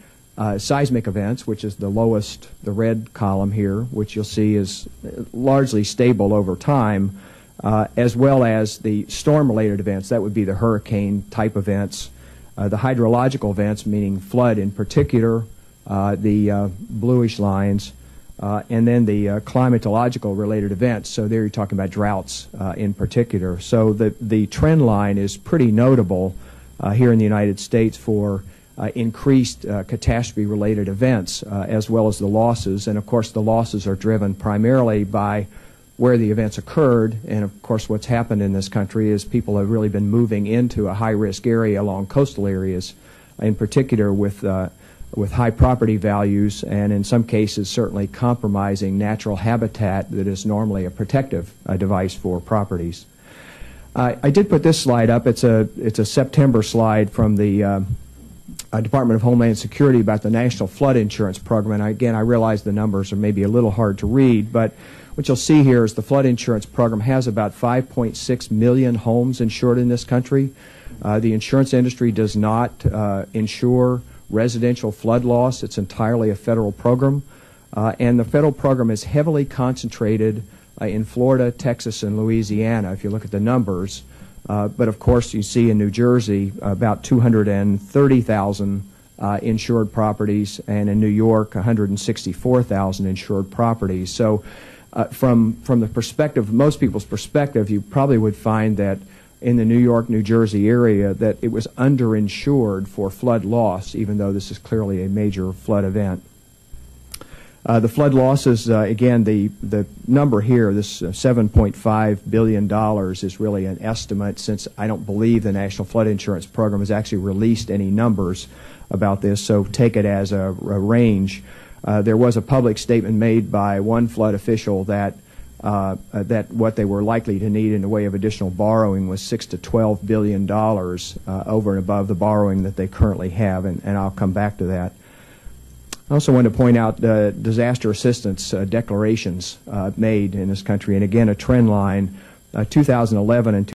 seismic events, which is the lowest, the red column here, which you'll see is largely stable over time, as well as the storm-related events. That would be the hurricane-type events, the hydrological events, meaning flood in particular, the bluish lines, and then the climatological-related events. So there you're talking about droughts in particular. So the trend line is pretty notable here in the United States for increased catastrophe-related events, as well as the losses. And of course, the losses are driven primarily by where the events occurred. And of course, what's happened in this country is people have really been moving into a high-risk area along coastal areas, in particular with high property values, and in some cases certainly compromising natural habitat that is normally a protective device for properties. I did put this slide up. It's a September slide from the Department of Homeland Security about the National Flood Insurance Program. And again, I realize the numbers are maybe a little hard to read, but what you'll see here is the flood insurance program has about 5.6 million homes insured in this country. The insurance industry does not insure residential flood loss. It's entirely a federal program, and the federal program is heavily concentrated in Florida, Texas, and Louisiana, if you look at the numbers. But of course, you see in New Jersey about 230,000 insured properties, and in New York, 164,000 insured properties. So from the perspective, most people's perspective, you probably would find that in the New York, New Jersey area that it was underinsured for flood loss, even though this is clearly a major flood event. The flood losses, again, the number here, this $7.5 billion is really an estimate, since I don't believe the National Flood Insurance Program has actually released any numbers about this, so take it as a range. There was a public statement made by one flood official that what they were likely to need in the way of additional borrowing was $6 to $12 billion over and above the borrowing that they currently have, and I'll come back to that. I also want to point out disaster assistance declarations made in this country, and again a trend line, 2011 and